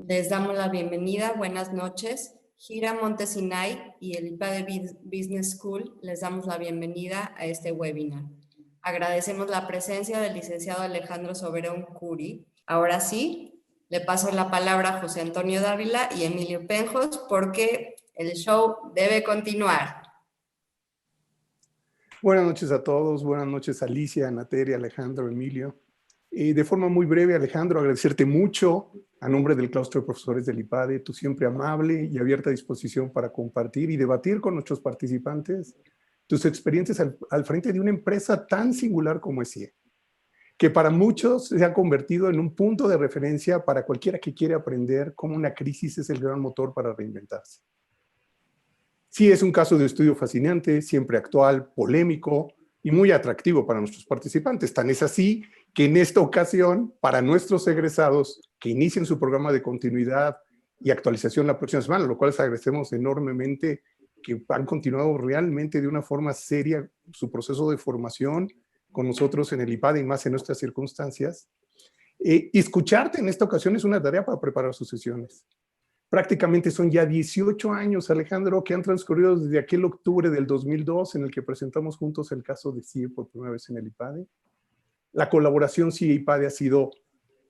Les damos la bienvenida, buenas noches. Gira Monte Sinai y el IPADE Business School les damos la bienvenida a este webinar. Agradecemos la presencia del licenciado Alejandro Soberón Curi. Ahora sí, le paso la palabra a José Antonio Dávila y Emilio Penjos porque el show debe continuar. Buenas noches a todos, buenas noches Alicia, Nateria, Alejandro, Emilio. De forma muy breve, Alejandro, agradecerte mucho a nombre del claustro de profesores del IPADE, tú siempre amable y abierta a disposición para compartir y debatir con nuestros participantes tus experiencias al frente de una empresa tan singular como es CIE, que para muchos se ha convertido en un punto de referencia para cualquiera que quiere aprender cómo una crisis es el gran motor para reinventarse. Sí, es un caso de estudio fascinante, siempre actual, polémico y muy atractivo para nuestros participantes. Tan es así que en esta ocasión, para nuestros egresados que inicien su programa de continuidad y actualización la próxima semana, lo cual les agradecemos enormemente que han continuado realmente de una forma seria su proceso de formación con nosotros en el IPADE y más en nuestras circunstancias. Escucharte en esta ocasión es una tarea para preparar sus sesiones. Prácticamente son ya 18 años, Alejandro, que han transcurrido desde aquel octubre del 2002 en el que presentamos juntos el caso de CIE por primera vez en el IPADE. La colaboración CIE-IPADE ha sido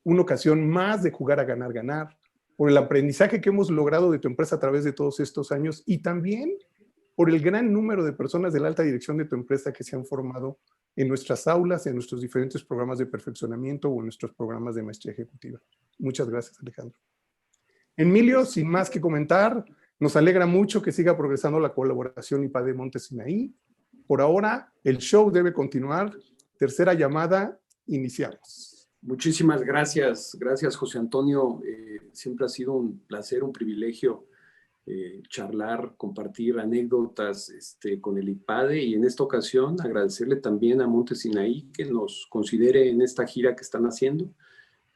una ocasión más de jugar a ganar, por el aprendizaje que hemos logrado de tu empresa a través de todos estos años y también por el gran número de personas de la alta dirección de tu empresa que se han formado en nuestras aulas, en nuestros diferentes programas de perfeccionamiento o en nuestros programas de maestría ejecutiva. Muchas gracias, Alejandro. Emilio, sin más que comentar, nos alegra mucho que siga progresando la colaboración IPADE Monte Sinaí. Por ahora, el show debe continuar. Tercera llamada, iniciamos. Muchísimas gracias. Gracias, José Antonio. Siempre ha sido un placer, un privilegio charlar, compartir anécdotas con el IPADE y en esta ocasión agradecerle también a Monte Sinaí que nos considere en esta gira que están haciendo.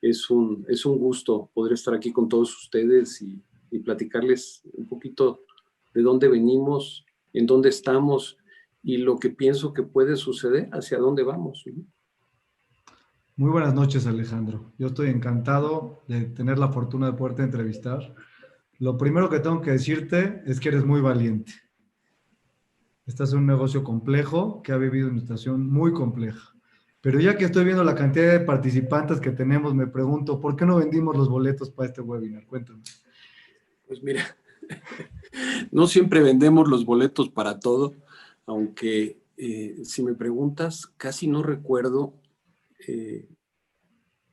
Es un gusto poder estar aquí con todos ustedes y platicarles un poquito de dónde venimos, en dónde estamos y lo que pienso que puede suceder, hacia dónde vamos, ¿no? Muy buenas noches, Alejandro. Yo estoy encantado de tener la fortuna de poderte entrevistar. Lo primero que tengo que decirte es que eres muy valiente. Estás en un negocio complejo que ha vivido una situación muy compleja. Pero ya que estoy viendo la cantidad de participantes que tenemos, me pregunto, ¿por qué no vendimos los boletos para este webinar? Cuéntame. Pues mira, no siempre vendemos los boletos para todo, aunque si me preguntas, casi no recuerdo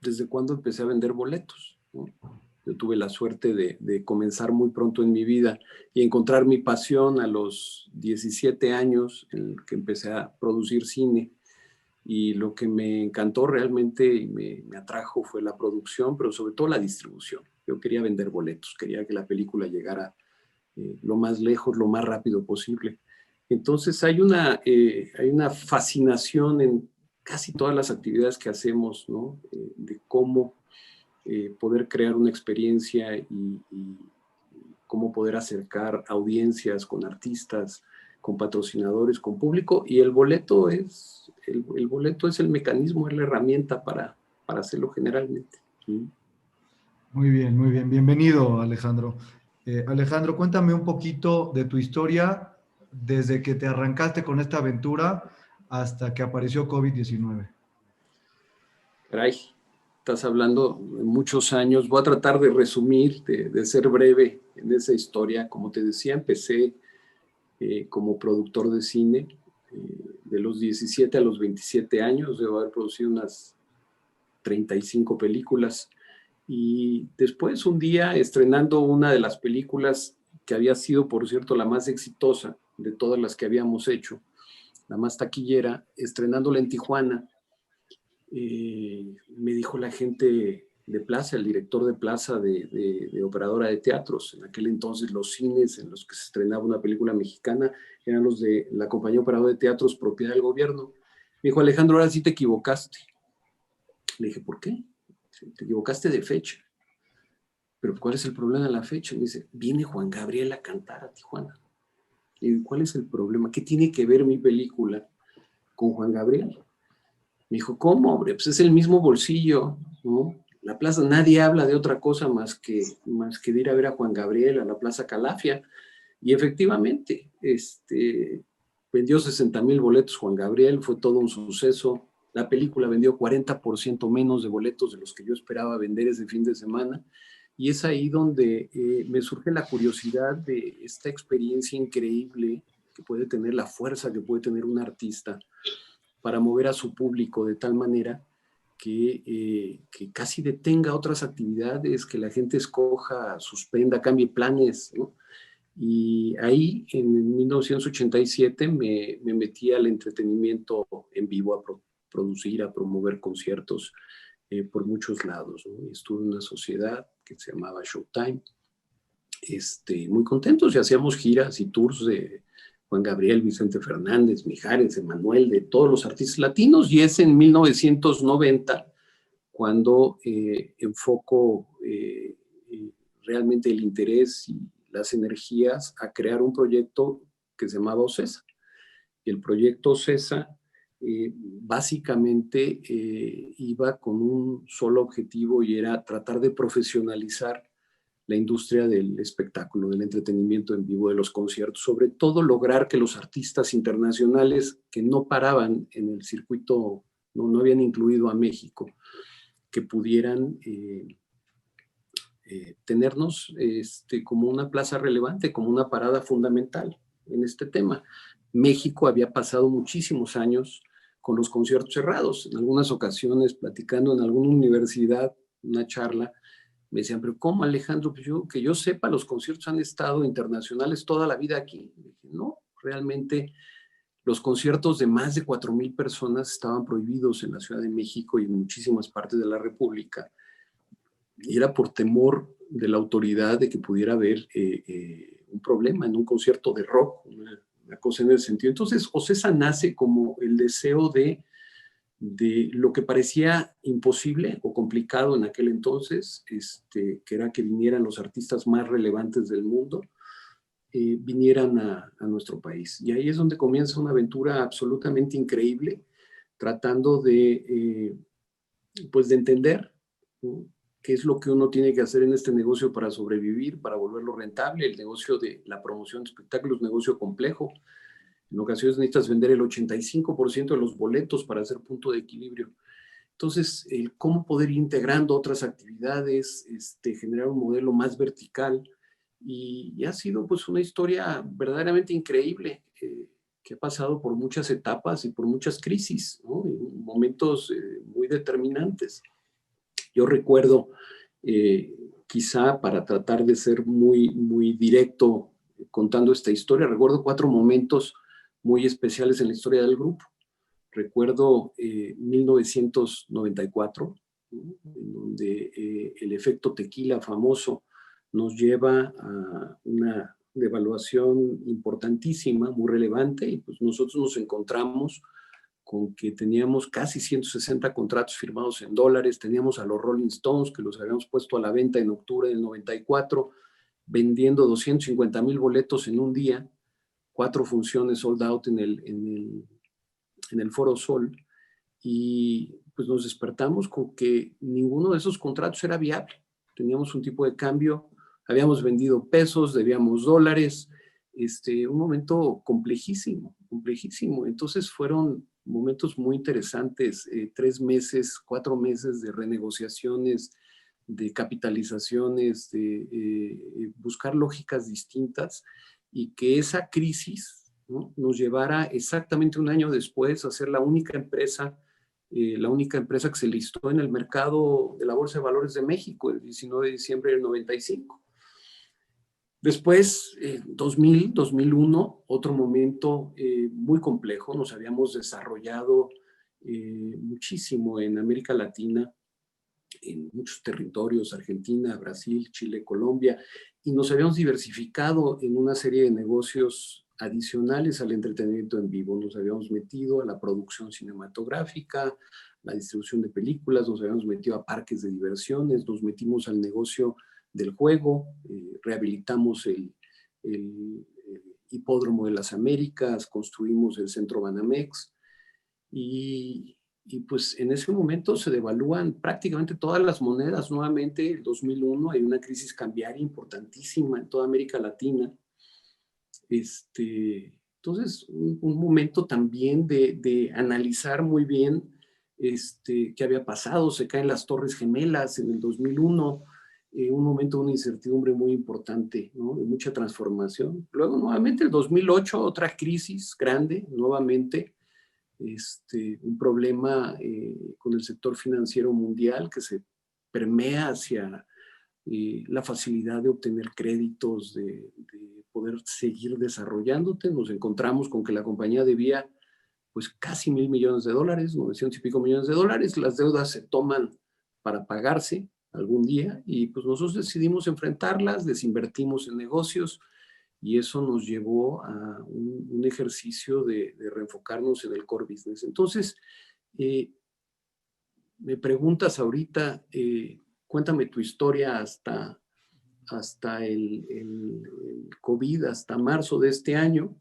desde cuándo empecé a vender boletos, ¿no? Yo tuve la suerte de comenzar muy pronto en mi vida y encontrar mi pasión a los 17 años, en que empecé a producir cine. Y lo que me encantó realmente y me atrajo fue la producción, pero sobre todo la distribución. Yo quería vender boletos, quería que la película llegara lo más lejos, lo más rápido posible. Entonces hay una fascinación en casi todas las actividades que hacemos, ¿no? De cómo poder crear una experiencia y cómo poder acercar audiencias con artistas, con patrocinadores, con público, y el boleto es el mecanismo, es la herramienta para hacerlo generalmente. Muy bien, muy bien. Bienvenido, Alejandro. Alejandro, cuéntame un poquito de tu historia desde que te arrancaste con esta aventura hasta que apareció COVID-19. Caray, estás hablando de muchos años. Voy a tratar de resumir, de ser breve en esa historia. Como te decía, empecé como productor de cine. De los 17 a los 27 años, debo haber producido unas 35 películas. Y después, un día, estrenando una de las películas que había sido, por cierto, la más exitosa de todas las que habíamos hecho, la más taquillera, estrenándola en Tijuana, me dijo la gente de Plaza, el director de Plaza de Operadora de Teatros. En aquel entonces los cines en los que se estrenaba una película mexicana eran los de la compañía Operadora de Teatros, propiedad del gobierno. Me dijo, Alejandro, ahora sí te equivocaste. Le dije, ¿por qué? Te equivocaste de fecha. ¿Pero cuál es el problema de la fecha? Me dice, viene Juan Gabriel a cantar a Tijuana. Le digo, ¿cuál es el problema? ¿Qué tiene que ver mi película con Juan Gabriel? Me dijo, ¿cómo, hombre? Pues es el mismo bolsillo, ¿no? la plaza, nadie habla de otra cosa más que de ir a ver a Juan Gabriel a la Plaza Calafia. Y efectivamente, vendió 60,000 boletos Juan Gabriel, fue todo un suceso. La película vendió 40% menos de boletos de los que yo esperaba vender ese fin de semana. Y es ahí donde me surge la curiosidad de esta experiencia increíble que puede tener, la fuerza que puede tener un artista para mover a su público de tal manera que casi detenga otras actividades, que la gente escoja, suspenda, cambie planes, ¿no? Y ahí, en 1987, me metí al entretenimiento en vivo, a producir, a promover conciertos por muchos lados, ¿no? Estuve en una sociedad que se llamaba Showtime, muy contentos, y hacíamos giras y tours de Juan Gabriel, Vicente Fernández, Mijares, Emanuel, de todos los artistas latinos, y es en 1990 cuando enfoco realmente el interés y las energías a crear un proyecto que se llamaba OCESA. Y el proyecto OCESA básicamente iba con un solo objetivo, y era tratar de profesionalizar la industria del espectáculo, del entretenimiento en vivo, de los conciertos, sobre todo lograr que los artistas internacionales que no paraban en el circuito, no habían incluido a México, que pudieran tenernos como una plaza relevante, como una parada fundamental en este tema. México había pasado muchísimos años con los conciertos cerrados. En algunas ocasiones, platicando en alguna universidad, una charla, me decían, pero ¿cómo, Alejandro? Pues que yo sepa, los conciertos han estado internacionales toda la vida aquí. Y dije, no, realmente los conciertos de más de 4,000 personas estaban prohibidos en la Ciudad de México y en muchísimas partes de la República. Y era por temor de la autoridad de que pudiera haber un problema en un concierto de rock, una cosa en ese sentido. Entonces, OCESA nace como el deseo de lo que parecía imposible o complicado en aquel entonces, que era que vinieran los artistas más relevantes del mundo, vinieran a nuestro país. Y ahí es donde comienza una aventura absolutamente increíble, tratando pues de entender, ¿no?, qué es lo que uno tiene que hacer en este negocio para sobrevivir, para volverlo rentable. El negocio de la promoción de espectáculos es un negocio complejo. En ocasiones necesitas vender el 85% de los boletos para hacer punto de equilibrio. Entonces, cómo poder ir integrando otras actividades, generar un modelo más vertical. Y ha sido pues una historia verdaderamente increíble, que ha pasado por muchas etapas y por muchas crisis, ¿no?, en momentos muy determinantes. Yo recuerdo, quizá para tratar de ser muy, muy directo contando esta historia, recuerdo 4 momentos muy especiales en la historia del grupo. Recuerdo 1994, ¿no?, en donde el efecto tequila famoso nos lleva a una devaluación importantísima, muy relevante, y pues nosotros nos encontramos con que teníamos casi 160 contratos firmados en dólares, teníamos a los Rolling Stones, que los habíamos puesto a la venta en octubre del 94, vendiendo 250,000 boletos en un día, 4 funciones sold out en el Foro Sol, y pues nos despertamos con que ninguno de esos contratos era viable. Teníamos un tipo de cambio, habíamos vendido pesos, debíamos dólares, un momento complejísimo, complejísimo. Entonces fueron momentos muy interesantes, 3 meses, 4 meses de renegociaciones, de capitalizaciones, de buscar lógicas distintas, y que esa crisis, ¿no?, nos llevara exactamente un año después a ser la única empresa que se listó en el mercado de la Bolsa de Valores de México el 19 de diciembre del 95. Después, 2000, 2001, otro momento muy complejo. Nos habíamos desarrollado muchísimo en América Latina, en muchos territorios, Argentina, Brasil, Chile, Colombia, y nos habíamos diversificado en una serie de negocios adicionales al entretenimiento en vivo. Nos habíamos metido a la producción cinematográfica, la distribución de películas, nos habíamos metido a parques de diversiones, nos metimos al negocio del juego, rehabilitamos el Hipódromo de las Américas, construimos el Centro Banamex, y pues en ese momento se devalúan prácticamente todas las monedas. Nuevamente, en 2001 hay una crisis cambiaria importantísima en toda América Latina. Entonces, un momento también de analizar muy bien qué había pasado. Se caen las Torres Gemelas en el 2001, un momento de una incertidumbre muy importante, ¿no? De mucha transformación. Luego, nuevamente, el 2008, otra crisis grande, nuevamente, un problema con el sector financiero mundial que se permea hacia la facilidad de obtener créditos, de poder seguir desarrollándote. Nos encontramos con que la compañía debía pues casi $1,000 millones, 900 y pico millones de dólares. Las deudas se toman para pagarse algún día y pues nosotros decidimos enfrentarlas, desinvertimos en negocios y eso nos llevó a un ejercicio de reenfocarnos en el core business. Entonces, me preguntas ahorita, cuéntame tu historia hasta el COVID, hasta marzo de este año.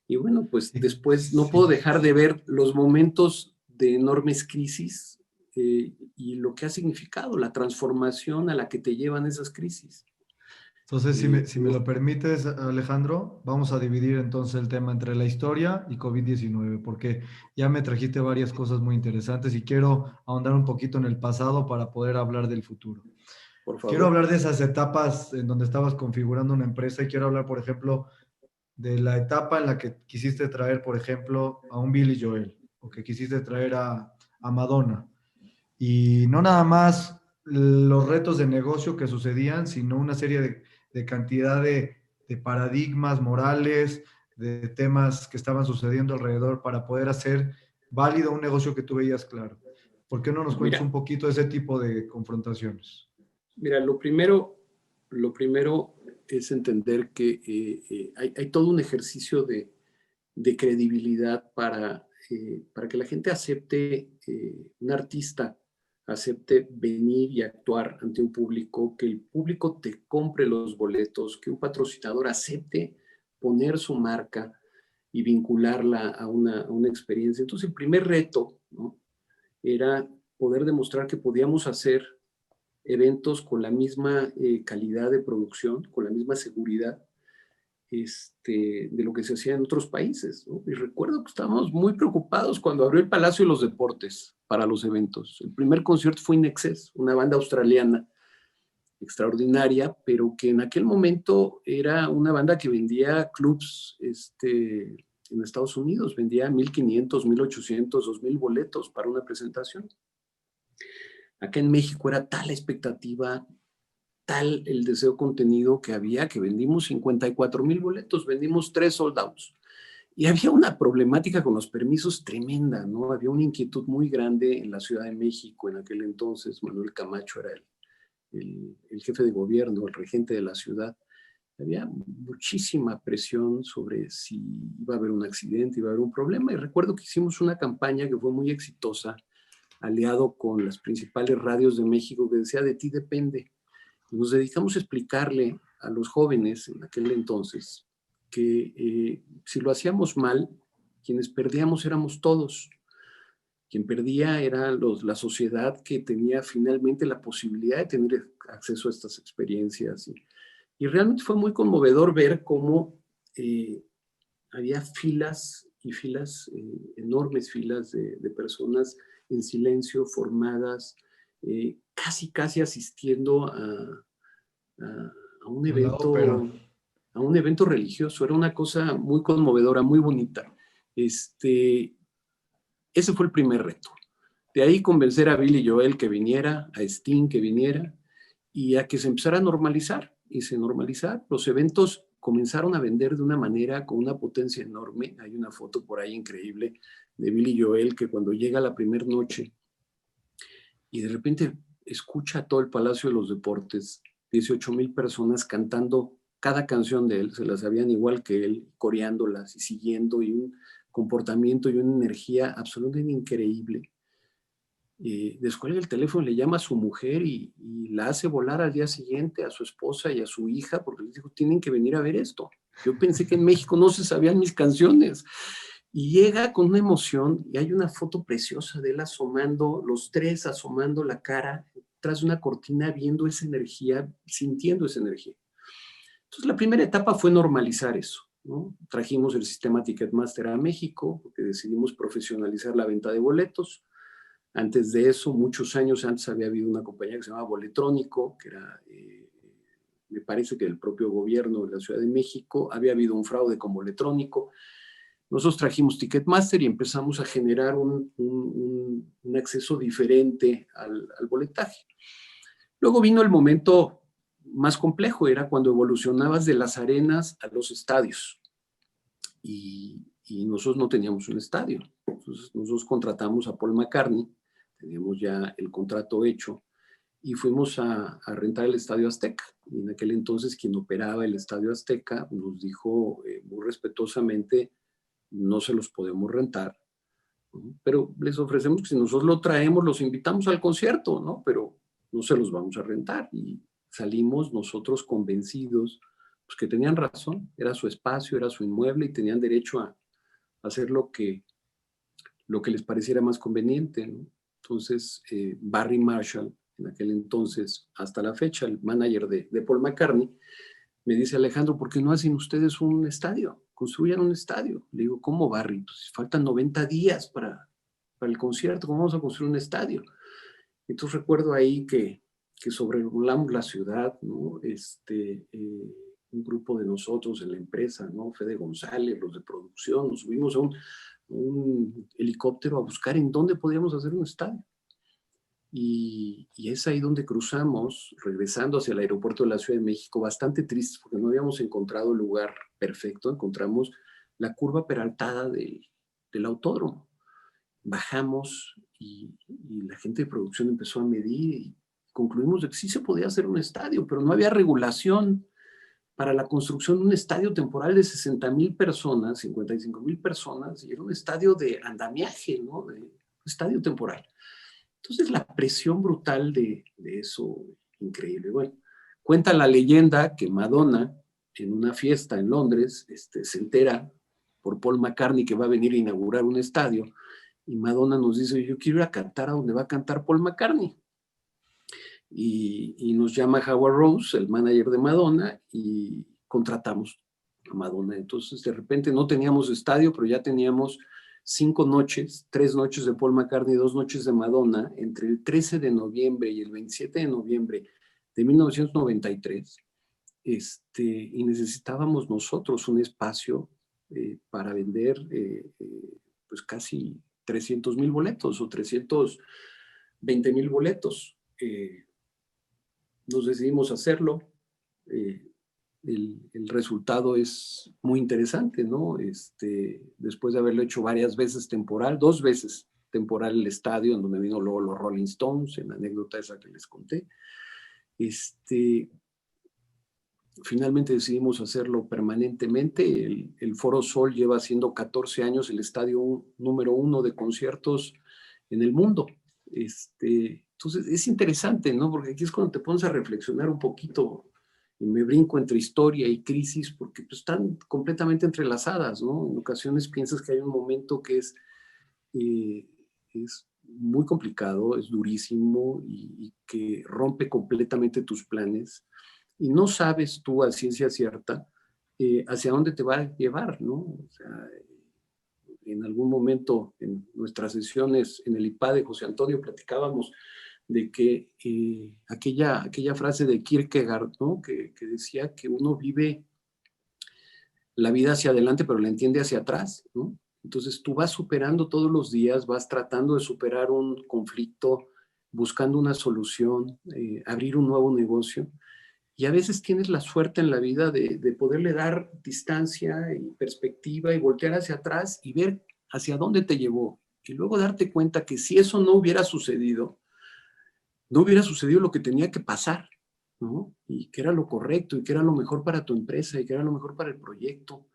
Y bueno, pues después no puedo dejar de ver los momentos de enormes crisis y lo que ha significado la transformación a la que te llevan esas crisis. Entonces, si me lo permites, Alejandro, vamos a dividir entonces el tema entre la historia y COVID-19, porque ya me trajiste varias cosas muy interesantes y quiero ahondar un poquito en el pasado para poder hablar del futuro. Por favor. Quiero hablar de esas etapas en donde estabas configurando una empresa y quiero hablar, por ejemplo, de la etapa en la que quisiste traer, por ejemplo, a un Billy Joel o que quisiste traer a Madonna. Y no nada más los retos de negocio que sucedían, sino una serie de cantidad de paradigmas morales, de temas que estaban sucediendo alrededor para poder hacer válido un negocio que tú veías claro. ¿Por qué no nos cuentas un poquito de ese tipo de confrontaciones? Mira, lo primero es entender que hay todo un ejercicio de credibilidad para que la gente acepte, un artista acepte venir y actuar ante un público, que el público te compre los boletos, que un patrocinador acepte poner su marca y vincularla a una experiencia. Entonces, el primer reto, ¿no?, era poder demostrar que podíamos hacer eventos con la misma calidad de producción, con la misma seguridad de lo que se hacía en otros países, ¿no? Y recuerdo que estábamos muy preocupados cuando abrió el Palacio de los Deportes para los eventos. El primer concierto fue In Excess, una banda australiana extraordinaria, pero que en aquel momento era una banda que vendía clubs en Estados Unidos, vendía 1,500, 1,800, 2,000 boletos para una presentación. Acá en México era tal la expectativa, tal el deseo contenido que había, que vendimos 54,000 boletos, vendimos 3 sold outs. Y había una problemática con los permisos tremenda, ¿no? Había una inquietud muy grande en la Ciudad de México en aquel entonces. Manuel Camacho era el jefe de gobierno, el regente de la ciudad. Había muchísima presión sobre si iba a haber un accidente, iba a haber un problema. Y recuerdo que hicimos una campaña que fue muy exitosa, aliado con las principales radios de México, que decía: de ti depende. Nos dedicamos a explicarle a los jóvenes en aquel entonces que si lo hacíamos mal, quienes perdíamos éramos todos. Quien perdía era la sociedad, que tenía finalmente la posibilidad de tener acceso a estas experiencias. Y realmente fue muy conmovedor ver cómo había filas y filas, enormes filas de personas en silencio, formadas, casi asistiendo a un evento religioso. Era una cosa muy conmovedora, muy bonita. Ese fue el primer reto. De ahí convencer a Billy Joel que viniera, a Sting que viniera, y a que se empezara a normalizar. Y se normalizar. Los eventos comenzaron a vender de una manera, con una potencia enorme. Hay una foto por ahí increíble de Billy Joel, que cuando llega la primera noche y de repente escucha todo el Palacio de los Deportes, 18,000 personas cantando cada canción de él, se las sabían igual que él, coreándolas y siguiendo, y un comportamiento y una energía absolutamente increíble. Descuelga el teléfono, le llama a su mujer y la hace volar al día siguiente, a su esposa y a su hija, porque les dijo: tienen que venir a ver esto. Yo pensé que en México no se sabían mis canciones. Y llega con una emoción, y hay una foto preciosa de él asomando, los tres asomando la cara tras de una cortina, viendo esa energía, sintiendo esa energía. Entonces, la primera etapa fue normalizar eso, ¿no? Trajimos el sistema Ticketmaster a México, porque decidimos profesionalizar la venta de boletos. Antes de eso, muchos años antes, había habido una compañía que se llamaba Boletrónico, que era, me parece que del propio gobierno de la Ciudad de México. Había habido un fraude con Boletrónico. Nosotros trajimos Ticketmaster y empezamos a generar un acceso diferente al boletaje. Luego vino el momento más complejo, era cuando evolucionabas de las arenas a los estadios. Y nosotros no teníamos un estadio. Entonces nosotros contratamos a Paul McCartney, teníamos ya el contrato hecho, y fuimos a rentar el Estadio Azteca. Y en aquel entonces quien operaba el Estadio Azteca nos dijo muy respetuosamente: no se los podemos rentar, ¿no? Pero les ofrecemos que si nosotros lo traemos, los invitamos al concierto, ¿no? Pero no se los vamos a rentar. Y salimos nosotros convencidos pues, que tenían razón, era su espacio, era su inmueble y tenían derecho a hacer lo que les pareciera más conveniente, ¿no? Entonces, Barry Marshall, en aquel entonces, hasta la fecha, el manager de Paul McCartney, me dice: Alejandro, ¿por qué no hacen ustedes un estadio? Construyan un estadio. Le digo: ¿cómo, Barry? Pues faltan 90 días para el concierto, ¿cómo vamos a construir un estadio? Entonces recuerdo ahí que sobrevolamos la ciudad, ¿no? Un grupo de nosotros en la empresa, ¿no? Fede González, los de producción, nos subimos a un helicóptero a buscar en dónde podíamos hacer un estadio. Y es ahí donde cruzamos, regresando hacia el aeropuerto de la Ciudad de México, bastante tristes porque no habíamos encontrado el lugar perfecto. Encontramos la curva peraltada del autódromo. Bajamos y la gente de producción empezó a medir y concluimos de que sí se podía hacer un estadio, pero no había regulación para la construcción de un estadio temporal de 60,000 personas, 55,000 personas, y era un estadio de andamiaje, ¿no? Un estadio temporal. Entonces la presión brutal de eso, increíble. Bueno, cuenta la leyenda que Madonna, en una fiesta en Londres, se entera por Paul McCartney que va a venir a inaugurar un estadio, y Madonna nos dice: yo quiero ir a cantar a donde va a cantar Paul McCartney. Y nos llama Howard Rose, el manager de Madonna, y contratamos a Madonna. Entonces de repente no teníamos estadio, pero ya teníamos 5 noches, 3 noches de Paul McCartney, 2 noches de Madonna, entre el 13 de noviembre y el 27 de noviembre de 1993, y necesitábamos nosotros un espacio para vender pues casi 300,000 boletos o 320,000 boletos. Nos decidimos hacerlo. El resultado es muy interesante, ¿no? Después de haberlo hecho varias veces temporal, 2 veces temporal el estadio, en donde vino luego los Rolling Stones, en la anécdota esa que les conté. Finalmente decidimos hacerlo permanentemente. El Foro Sol lleva siendo 14 años el estadio número 1 de conciertos en el mundo. Entonces es interesante, ¿no? Porque aquí es cuando te pones a reflexionar un poquito, y me brinco entre historia y crisis, porque pues, están completamente entrelazadas, ¿no? En ocasiones piensas que hay un momento que es muy complicado, es durísimo y que rompe completamente tus planes, y no sabes tú a ciencia cierta hacia dónde te va a llevar, ¿no? O sea, en algún momento en nuestras sesiones en el IPAD de José Antonio platicábamos de que aquella frase de Kierkegaard, ¿no? que decía que uno vive la vida hacia adelante, pero la entiende hacia atrás, ¿no? Entonces tú vas superando todos los días, vas tratando de superar un conflicto, buscando una solución, abrir un nuevo negocio. Y a veces tienes la suerte en la vida de poderle dar distancia y perspectiva y voltear hacia atrás y ver hacia dónde te llevó. Y luego darte cuenta que si eso no hubiera sucedido, no hubiera sucedido lo que tenía que pasar, ¿no? Y que era lo correcto, y que era lo mejor para tu empresa, y que era lo mejor para el proyecto.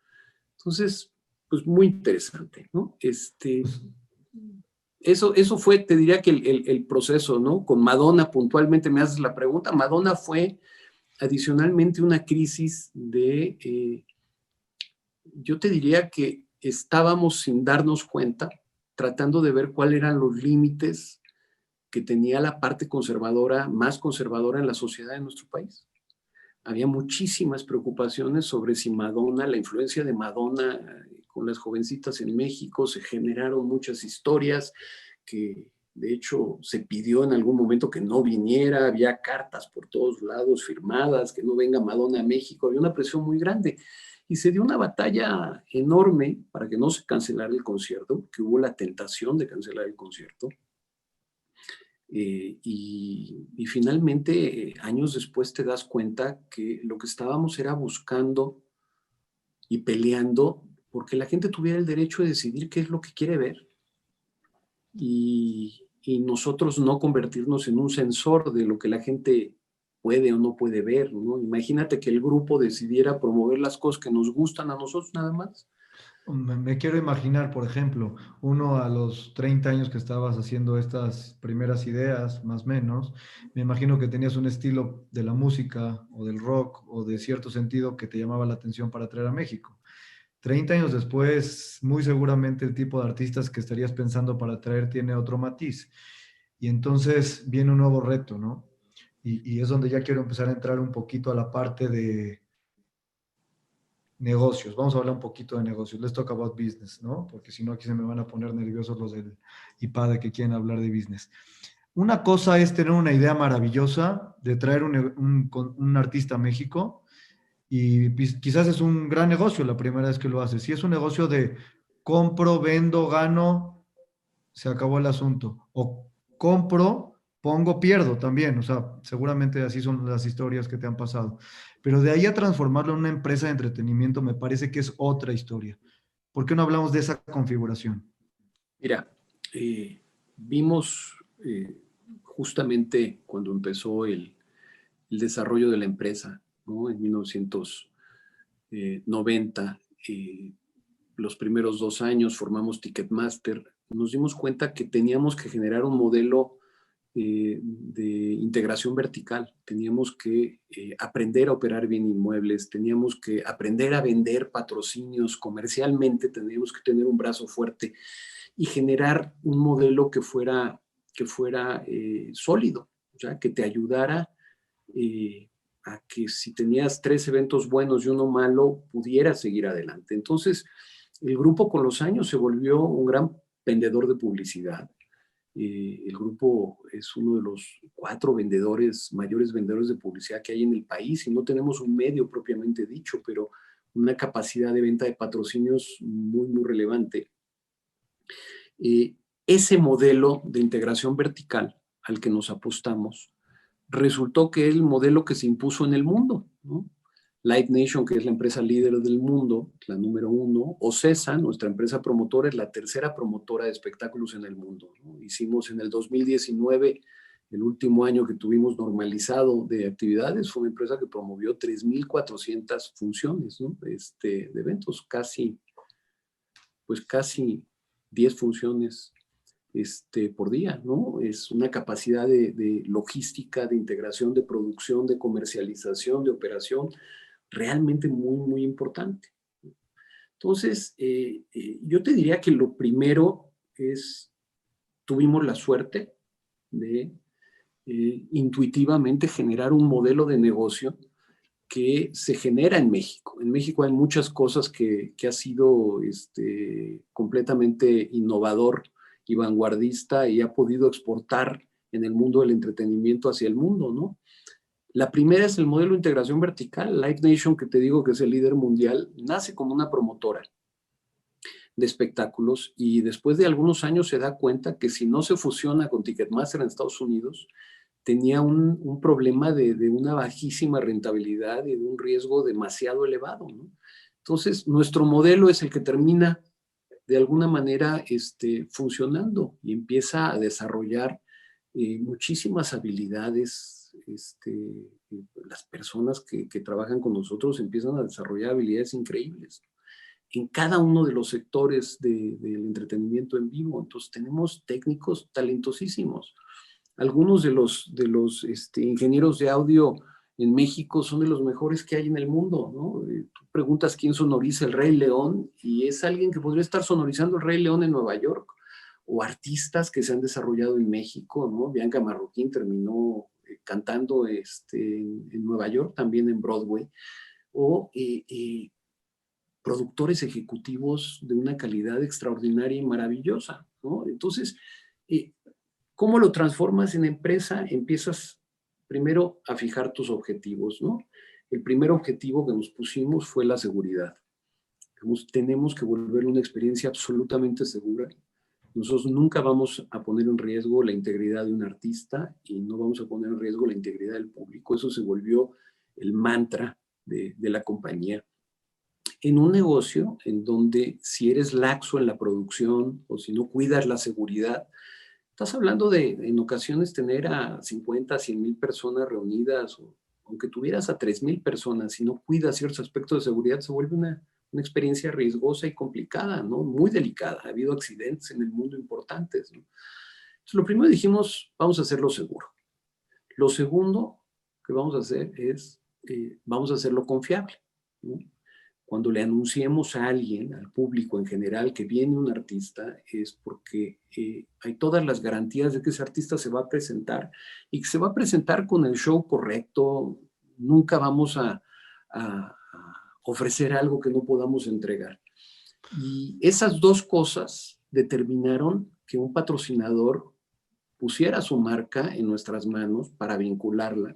Entonces, pues muy interesante, ¿no? Eso fue, te diría que el proceso, ¿no? Con Madonna, puntualmente me haces la pregunta. Madonna fue adicionalmente una crisis yo te diría que estábamos sin darnos cuenta, tratando de ver cuáles eran los límites que tenía la parte conservadora, más conservadora en la sociedad de nuestro país. Había muchísimas preocupaciones sobre si Madonna, la influencia de Madonna con las jovencitas en México, se generaron muchas historias que de hecho se pidió en algún momento que no viniera, había cartas por todos lados firmadas, que no venga Madonna a México, había una presión muy grande. Y se dio una batalla enorme para que no se cancelara el concierto, que hubo la tentación de cancelar el concierto. Y finalmente, años después te das cuenta que lo que estábamos era buscando y peleando porque la gente tuviera el derecho de decidir qué es lo que quiere ver y nosotros no convertirnos en un censor de lo que la gente puede o no puede ver, ¿no? Imagínate que el grupo decidiera promover las cosas que nos gustan a nosotros nada más. Me quiero imaginar, por ejemplo, uno a los 30 años que estabas haciendo estas primeras ideas, más o menos, me imagino que tenías un estilo de la música o del rock o de cierto sentido que te llamaba la atención para traer a México. 30 años después, muy seguramente el tipo de artistas que estarías pensando para traer tiene otro matiz. Y entonces viene un nuevo reto, ¿no? Y es donde ya quiero empezar a entrar un poquito a la parte de negocios. Vamos a hablar un poquito de negocios. Let's talk about business, ¿no? Porque si no, aquí se me van a poner nerviosos los del IPADE que quieren hablar de business. Una cosa es tener una idea maravillosa de traer un artista a México y quizás es un gran negocio la primera vez que lo haces. Si es un negocio de compro, vendo, gano, se acabó el asunto. O compro, pongo, pierdo también. O sea, seguramente así son las historias que te han pasado. Pero de ahí a transformarlo en una empresa de entretenimiento me parece que es otra historia. ¿Por qué no hablamos de esa configuración? Mira, vimos justamente cuando empezó el desarrollo de la empresa, ¿no? En 1990, los primeros 2 años formamos Ticketmaster, nos dimos cuenta que teníamos que generar un modelo de integración vertical, teníamos que aprender a operar bien inmuebles, teníamos que aprender a vender patrocinios comercialmente, teníamos que tener un brazo fuerte y generar un modelo que fuera sólido, o sea, que te ayudara a que si tenías 3 eventos buenos y uno malo, pudieras seguir adelante. Entonces, el grupo con los años se volvió un gran vendedor de publicidad. El grupo es uno de los 4 mayores vendedores de publicidad que hay en el país y no tenemos un medio propiamente dicho, pero una capacidad de venta de patrocinios muy, muy relevante. Ese modelo de integración vertical al que nos apostamos resultó que es el modelo que se impuso en el mundo, ¿no? Live Nation, que es la empresa líder del mundo, la número 1, OCESA, nuestra empresa promotora, es la tercera promotora de espectáculos en el mundo, ¿no? Hicimos en el 2019, el último año que tuvimos normalizado de actividades, fue una empresa que promovió 3,400 funciones, ¿no? De eventos, casi 10 funciones por día, ¿no? Es una capacidad de logística, de integración, de producción, de comercialización, de operación, realmente muy, muy importante. Entonces, yo te diría que lo primero es, tuvimos la suerte de intuitivamente generar un modelo de negocio que se genera en México. En México hay muchas cosas que ha sido completamente innovador y vanguardista y ha podido exportar en el mundo del entretenimiento hacia el mundo, ¿no? La primera es el modelo de integración vertical. Live Nation, que te digo que es el líder mundial, nace como una promotora de espectáculos y después de algunos años se da cuenta que si no se fusiona con Ticketmaster en Estados Unidos, tenía un problema de una bajísima rentabilidad y de un riesgo demasiado elevado, ¿no? Entonces, nuestro modelo es el que termina de alguna manera funcionando y empieza a desarrollar muchísimas habilidades. Las personas que trabajan con nosotros empiezan a desarrollar habilidades increíbles en cada uno de los sectores del entretenimiento en vivo. Entonces, tenemos técnicos talentosísimos. Algunos de los ingenieros de audio en México son de los mejores que hay en el mundo, ¿no? Tú preguntas quién sonoriza el Rey León y es alguien que podría estar sonorizando el Rey León en Nueva York, o artistas que se han desarrollado en México, ¿no? Bianca Marroquín terminó cantando en Nueva York, también en Broadway, o productores ejecutivos de una calidad extraordinaria y maravillosa, ¿no? Entonces, ¿cómo lo transformas en empresa? Empiezas primero a fijar tus objetivos, ¿no? El primer objetivo que nos pusimos fue la seguridad. Tenemos que volver una experiencia absolutamente segura. Nosotros nunca vamos a poner en riesgo la integridad de un artista y no vamos a poner en riesgo la integridad del público. Eso se volvió el mantra de la compañía. En un negocio en donde si eres laxo en la producción o si no cuidas la seguridad, estás hablando de en ocasiones tener a 50, 100 mil personas reunidas, o aunque tuvieras a 3,000 personas, si no cuidas ciertos aspectos de seguridad, se vuelve una experiencia riesgosa y complicada, ¿no? Muy delicada. Ha habido accidentes en el mundo importantes, ¿no? Entonces, lo primero dijimos, vamos a hacerlo seguro. Lo segundo que vamos a hacer es, vamos a hacerlo confiable, ¿no? Cuando le anunciemos a alguien, al público en general, que viene un artista, es porque hay todas las garantías de que ese artista se va a presentar y que se va a presentar con el show correcto. Nunca vamos a ofrecer algo que no podamos entregar. Y esas dos cosas determinaron que un patrocinador pusiera su marca en nuestras manos para vincularla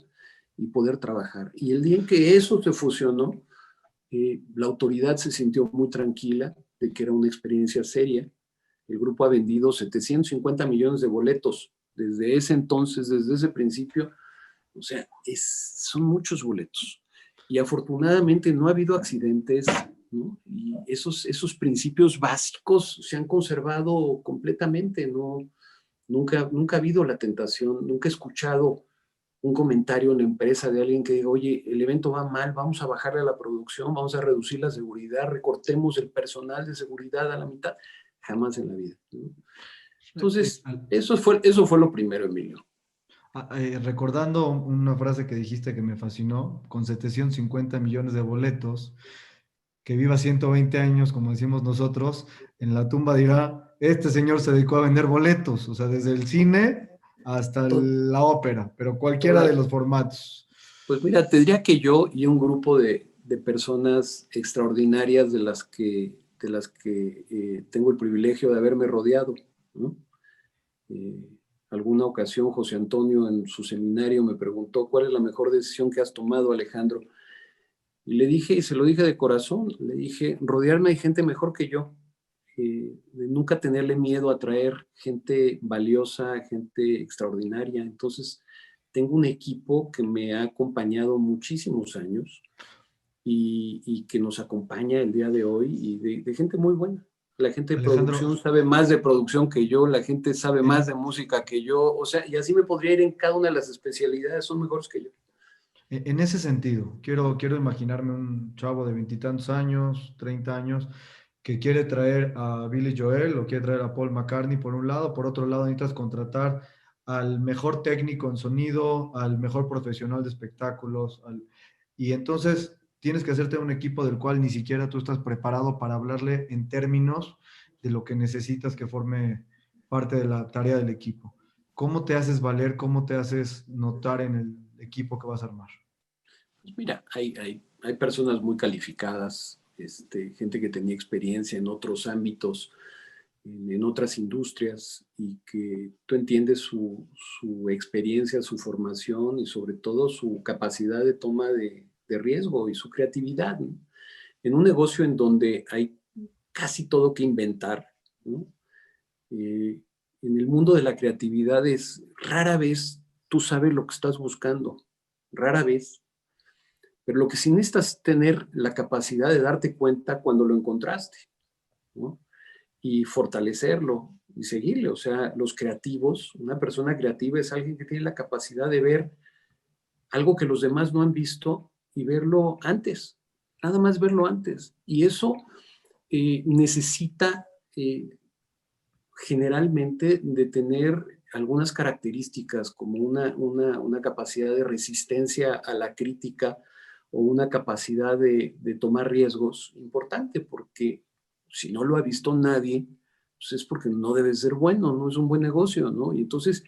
y poder trabajar. Y el día en que eso se fusionó, la autoridad se sintió muy tranquila de que era una experiencia seria. El grupo ha vendido 750 millones de boletos desde ese entonces, desde ese principio. O sea, son muchos boletos. Y afortunadamente no ha habido accidentes, ¿no? Y esos principios básicos se han conservado completamente, ¿no? Nunca ha habido la tentación, nunca he escuchado un comentario en la empresa de alguien que diga, oye, el evento va mal, vamos a bajarle a la producción, vamos a reducir la seguridad, recortemos el personal de seguridad a la mitad. Jamás en la vida, ¿no? Entonces, eso fue lo primero, Emilio. Recordando una frase que dijiste que me fascinó, con 750 millones de boletos, que viva 120 años, como decimos nosotros, en la tumba dirá, este señor se dedicó a vender boletos, o sea, desde el cine hasta la ópera, pero cualquiera de los formatos. Pues mira, te diría que yo y un grupo de personas extraordinarias de las que tengo el privilegio de haberme rodeado, ¿no? Alguna ocasión José Antonio en su seminario me preguntó, ¿cuál es la mejor decisión que has tomado, Alejandro? Y le dije, y se lo dije de corazón, le dije, rodearme de gente mejor que yo, de nunca tenerle miedo a traer gente valiosa, gente extraordinaria. Entonces, tengo un equipo que me ha acompañado muchísimos años y que nos acompaña el día de hoy, y de gente muy buena. La gente de Alejandro, producción sabe más de producción que yo, la gente sabe más de música que yo, o sea, y así me podría ir en cada una de las especialidades, son mejores que yo. En ese sentido, quiero imaginarme un chavo de 20 y tantos años, 30 años, que quiere traer a Billy Joel o quiere traer a Paul McCartney por un lado, por otro lado necesitas contratar al mejor técnico en sonido, al mejor profesional de espectáculos, y entonces tienes que hacerte un equipo del cual ni siquiera tú estás preparado para hablarle en términos de lo que necesitas que forme parte de la tarea del equipo. ¿Cómo te haces valer? ¿Cómo te haces notar en el equipo que vas a armar? Pues mira, hay personas muy calificadas, gente que tenía experiencia en otros ámbitos, en otras industrias, y que tú entiendes su experiencia, su formación y sobre todo su capacidad de toma de riesgo y su creatividad, ¿no? En un negocio en donde hay casi todo que inventar, ¿no? En el mundo de la creatividad es rara vez tú sabes lo que estás buscando, rara vez. Pero lo que sí necesitas es tener la capacidad de darte cuenta cuando lo encontraste, ¿no? Y fortalecerlo y seguirle. O sea, los creativos, una persona creativa es alguien que tiene la capacidad de ver algo que los demás no han visto y verlo antes, nada más verlo antes. Y eso necesita generalmente de tener algunas características como una capacidad de resistencia a la crítica o una capacidad de tomar riesgos importante, porque si no lo ha visto nadie, pues es porque no debe ser bueno, no es un buen negocio, ¿no? Y entonces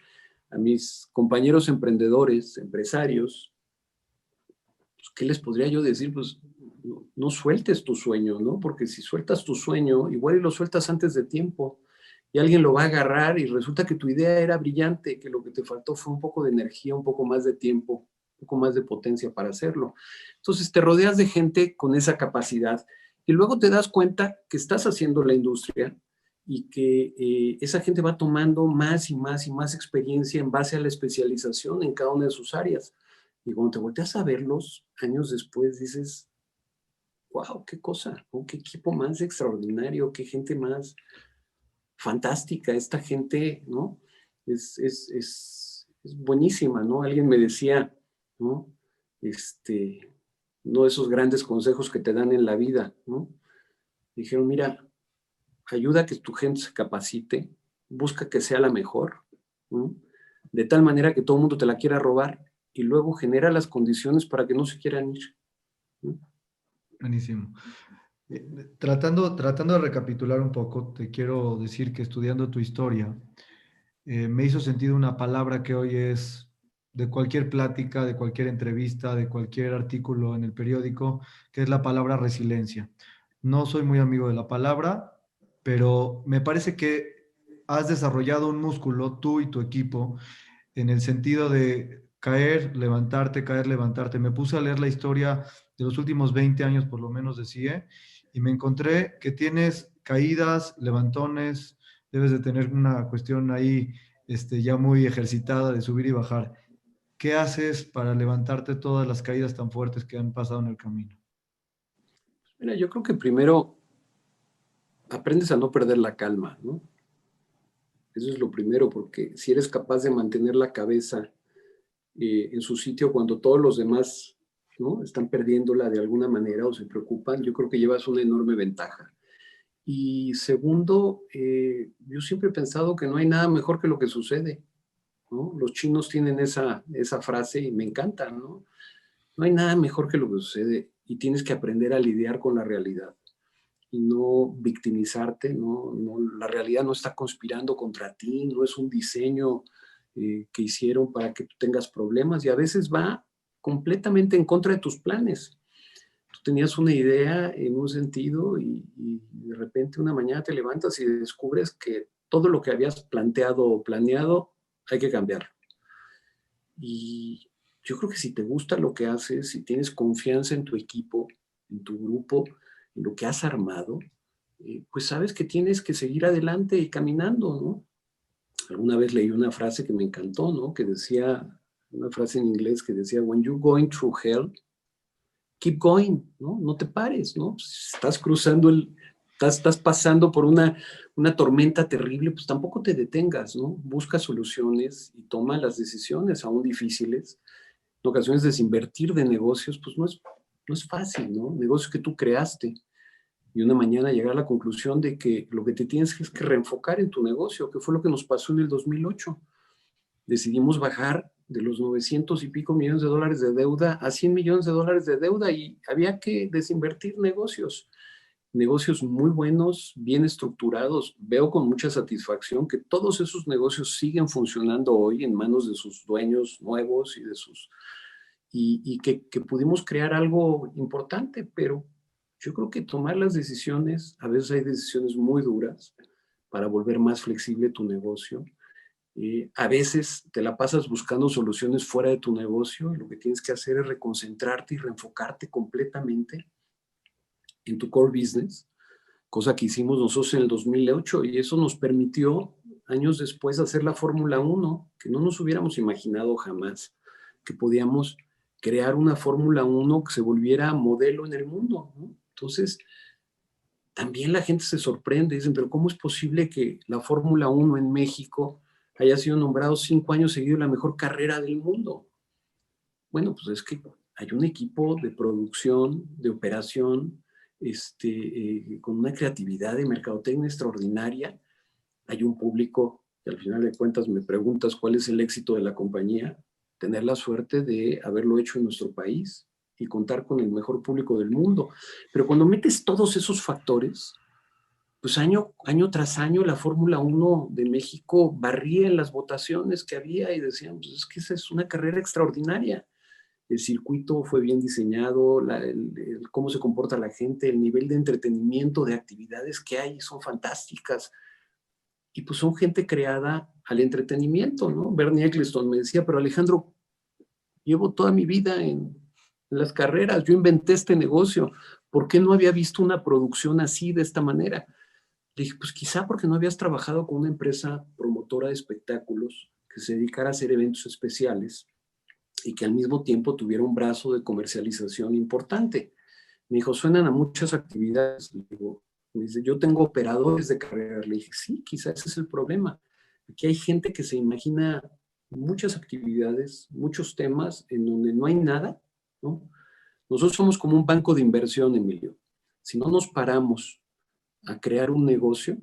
a mis compañeros emprendedores, empresarios, pues, ¿qué les podría yo decir? Pues no sueltes tu sueño, ¿no? Porque si sueltas tu sueño, igual y lo sueltas antes de tiempo y alguien lo va a agarrar y resulta que tu idea era brillante, que lo que te faltó fue un poco de energía, un poco más de tiempo, un poco más de potencia para hacerlo. Entonces te rodeas de gente con esa capacidad y luego te das cuenta que estás haciendo la industria y que esa gente va tomando más y más y más experiencia en base a la especialización en cada una de sus áreas. Y cuando te volteas a verlos, años después dices, wow, qué cosa, ¿no? Qué equipo más extraordinario, qué gente más fantástica, esta gente, ¿no? Es buenísima, ¿no? Alguien me decía, ¿no? No esos grandes consejos que te dan en la vida, ¿no? Dijeron, mira, ayuda a que tu gente se capacite, busca que sea la mejor, ¿no? De tal manera que todo el mundo te la quiera robar y luego genera las condiciones para que no se quieran ir, ¿no? Buenísimo. Tratando de recapitular un poco, te quiero decir que estudiando tu historia, me hizo sentido una palabra que hoy es de cualquier plática, de cualquier entrevista, de cualquier artículo en el periódico, que es la palabra resiliencia. No soy muy amigo de la palabra, pero me parece que has desarrollado un músculo, tú y tu equipo, en el sentido de caer, levantarte, caer, levantarte. Me puse a leer la historia de los últimos 20 años, por lo menos de CIE, y me encontré que tienes caídas, levantones, debes de tener una cuestión ahí ya muy ejercitada de subir y bajar. ¿Qué haces para levantarte todas las caídas tan fuertes que han pasado en el camino? Mira, yo creo que primero aprendes a no perder la calma, ¿no? Eso es lo primero, porque si eres capaz de mantener la cabeza en su sitio cuando todos los demás, ¿no?, están perdiéndola de alguna manera o se preocupan, yo creo que llevas una enorme ventaja. Y segundo, yo siempre he pensado que no hay nada mejor que lo que sucede, ¿no? Los chinos tienen esa frase y me encanta, ¿no? No hay nada mejor que lo que sucede y tienes que aprender a lidiar con la realidad y no victimizarte, la realidad no está conspirando contra ti, no es un diseño que hicieron para que tú tengas problemas y a veces va completamente en contra de tus planes. Tú tenías una idea en un sentido y de repente una mañana te levantas y descubres que todo lo que habías planteado o planeado hay que cambiarlo. Y yo creo que si te gusta lo que haces, si tienes confianza en tu equipo, en tu grupo, en lo que has armado, pues sabes que tienes que seguir adelante y caminando, ¿no? Alguna vez leí una frase que me encantó, ¿no? Que decía, una frase en inglés que decía, when you're going through hell, keep going, ¿no? No te pares, ¿no? Si estás cruzando estás pasando por una tormenta terrible, pues tampoco te detengas, ¿no? Busca soluciones y toma las decisiones, aún difíciles. En ocasiones desinvertir de negocios, pues no es fácil, ¿no? Negocios que tú creaste y una mañana llegar a la conclusión de que lo que te tienes es que reenfocar en tu negocio, que fue lo que nos pasó en el 2008. Decidimos bajar de los 900 y pico millones de dólares de deuda a 100 millones de dólares de deuda y había que desinvertir negocios muy buenos, bien estructurados. Veo con mucha satisfacción que todos esos negocios siguen funcionando hoy en manos de sus dueños nuevos y que pudimos crear algo importante, pero yo creo que tomar las decisiones, a veces hay decisiones muy duras para volver más flexible tu negocio. A veces te la pasas buscando soluciones fuera de tu negocio y lo que tienes que hacer es reconcentrarte y reenfocarte completamente en tu core business, cosa que hicimos nosotros en el 2008 y eso nos permitió años después hacer la Fórmula 1, que no nos hubiéramos imaginado jamás, que podíamos crear una Fórmula 1 que se volviera modelo en el mundo, ¿no? Entonces, también la gente se sorprende, dicen, pero ¿cómo es posible que la Fórmula 1 en México haya sido nombrado 5 años seguidos la mejor carrera del mundo? Bueno, pues es que hay un equipo de producción, de operación, con una creatividad de mercadotecnia extraordinaria. Hay un público y al final de cuentas me preguntas cuál es el éxito de la compañía, tener la suerte de haberlo hecho en nuestro país y contar con el mejor público del mundo. Pero cuando metes todos esos factores, pues año tras año la Fórmula 1 de México barría en las votaciones que había y decían, pues es que esa es una carrera extraordinaria. El circuito fue bien diseñado, cómo se comporta la gente, el nivel de entretenimiento, de actividades que hay son fantásticas. Y pues son gente creada al entretenimiento, ¿no? Bernie Ecclestone me decía, pero Alejandro, llevo toda mi vida en las carreras, yo inventé este negocio, ¿por qué no había visto una producción así, de esta manera? Le dije, pues quizá porque no habías trabajado con una empresa promotora de espectáculos que se dedicara a hacer eventos especiales y que al mismo tiempo tuviera un brazo de comercialización importante. Me dijo, suenan a muchas actividades. Le digo, me dice, yo tengo operadores de carrera. Le dije, sí, quizás ese es el problema. Aquí hay gente que se imagina muchas actividades, muchos temas en donde no hay nada, ¿no? Nosotros somos como un banco de inversión, Emilio. Si no nos paramos a crear un negocio,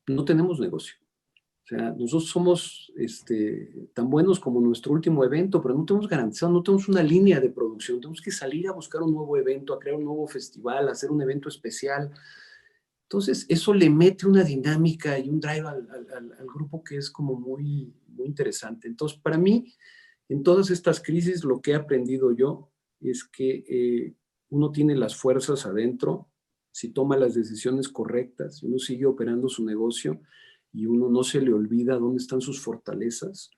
no tenemos negocio. O sea, nosotros somos tan buenos como nuestro último evento, pero no tenemos garantizado, no tenemos una línea de producción. Tenemos que salir a buscar un nuevo evento, a crear un nuevo festival, a hacer un evento especial. Entonces, eso le mete una dinámica y un drive al grupo que es como muy, muy interesante. Entonces, para mí, en todas estas crisis, lo que he aprendido yo es que uno tiene las fuerzas adentro, si toma las decisiones correctas, uno sigue operando su negocio y uno no se le olvida dónde están sus fortalezas,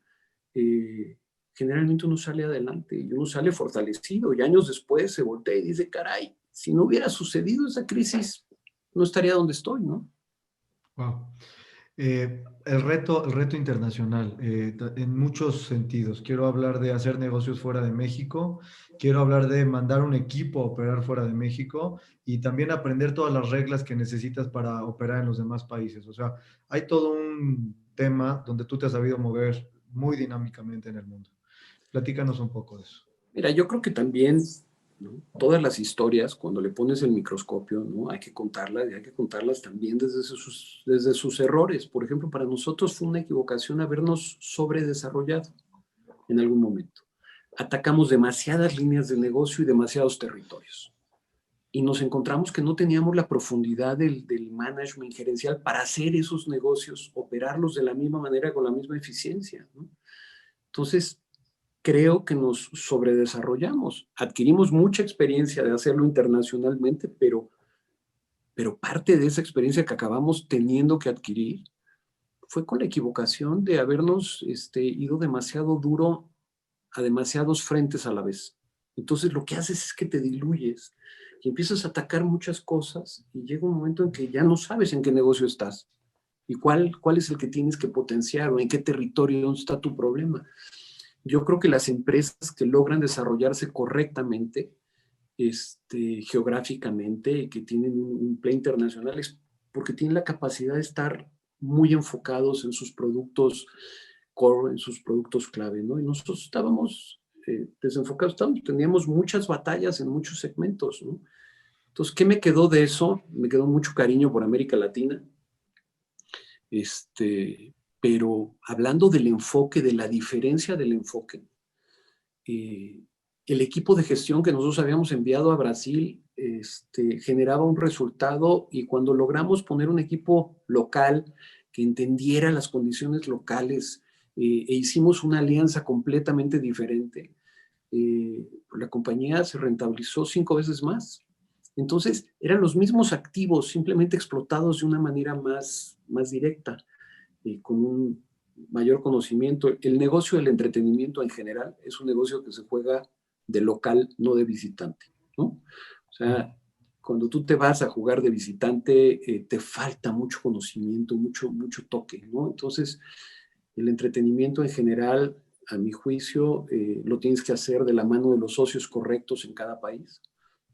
generalmente uno sale adelante y uno sale fortalecido y años después se voltea y dice, caray, si no hubiera sucedido esa crisis, no estaría donde estoy, ¿no? Wow. El reto internacional, en muchos sentidos. Quiero hablar de hacer negocios fuera de México, quiero hablar de mandar un equipo a operar fuera de México y también aprender todas las reglas que necesitas para operar en los demás países. O sea, hay todo un tema donde tú te has sabido mover muy dinámicamente en el mundo. Platícanos un poco de eso. Mira, yo creo que también, ¿no? Todas las historias, cuando le pones el microscopio, ¿no? Hay que contarlas y hay que contarlas también desde sus errores. Por ejemplo, para nosotros fue una equivocación habernos sobredesarrollado en algún momento. Atacamos demasiadas líneas de negocio y demasiados territorios. Y nos encontramos que no teníamos la profundidad del management gerencial para hacer esos negocios, operarlos de la misma manera, con la misma eficiencia, ¿no? Entonces, creo que nos sobredesarrollamos. Adquirimos mucha experiencia de hacerlo internacionalmente, pero parte de esa experiencia que acabamos teniendo que adquirir fue con la equivocación de habernos ido demasiado duro a demasiados frentes a la vez. Entonces lo que haces es que te diluyes y empiezas a atacar muchas cosas y llega un momento en que ya no sabes en qué negocio estás y cuál es el que tienes que potenciar o en qué territorio está tu problema. Yo creo que las empresas que logran desarrollarse correctamente, geográficamente, y que tienen un play internacional, es porque tienen la capacidad de estar muy enfocados en sus productos core, en sus productos clave, ¿no? Y nosotros estábamos desenfocados, teníamos muchas batallas en muchos segmentos, ¿no? Entonces, ¿qué me quedó de eso? Me quedó mucho cariño por América Latina, pero hablando del enfoque, de la diferencia del enfoque, el equipo de gestión que nosotros habíamos enviado a Brasil generaba un resultado y cuando logramos poner un equipo local que entendiera las condiciones locales e hicimos una alianza completamente diferente, la compañía se rentabilizó 5 veces más. Entonces, eran los mismos activos, simplemente explotados de una manera más directa, con un mayor conocimiento. El negocio del entretenimiento en general es un negocio que se juega de local, no de visitante, ¿no? O sea, cuando tú te vas a jugar de visitante, te falta mucho conocimiento, mucho toque, ¿no? Entonces, el entretenimiento en general, a mi juicio, lo tienes que hacer de la mano de los socios correctos en cada país.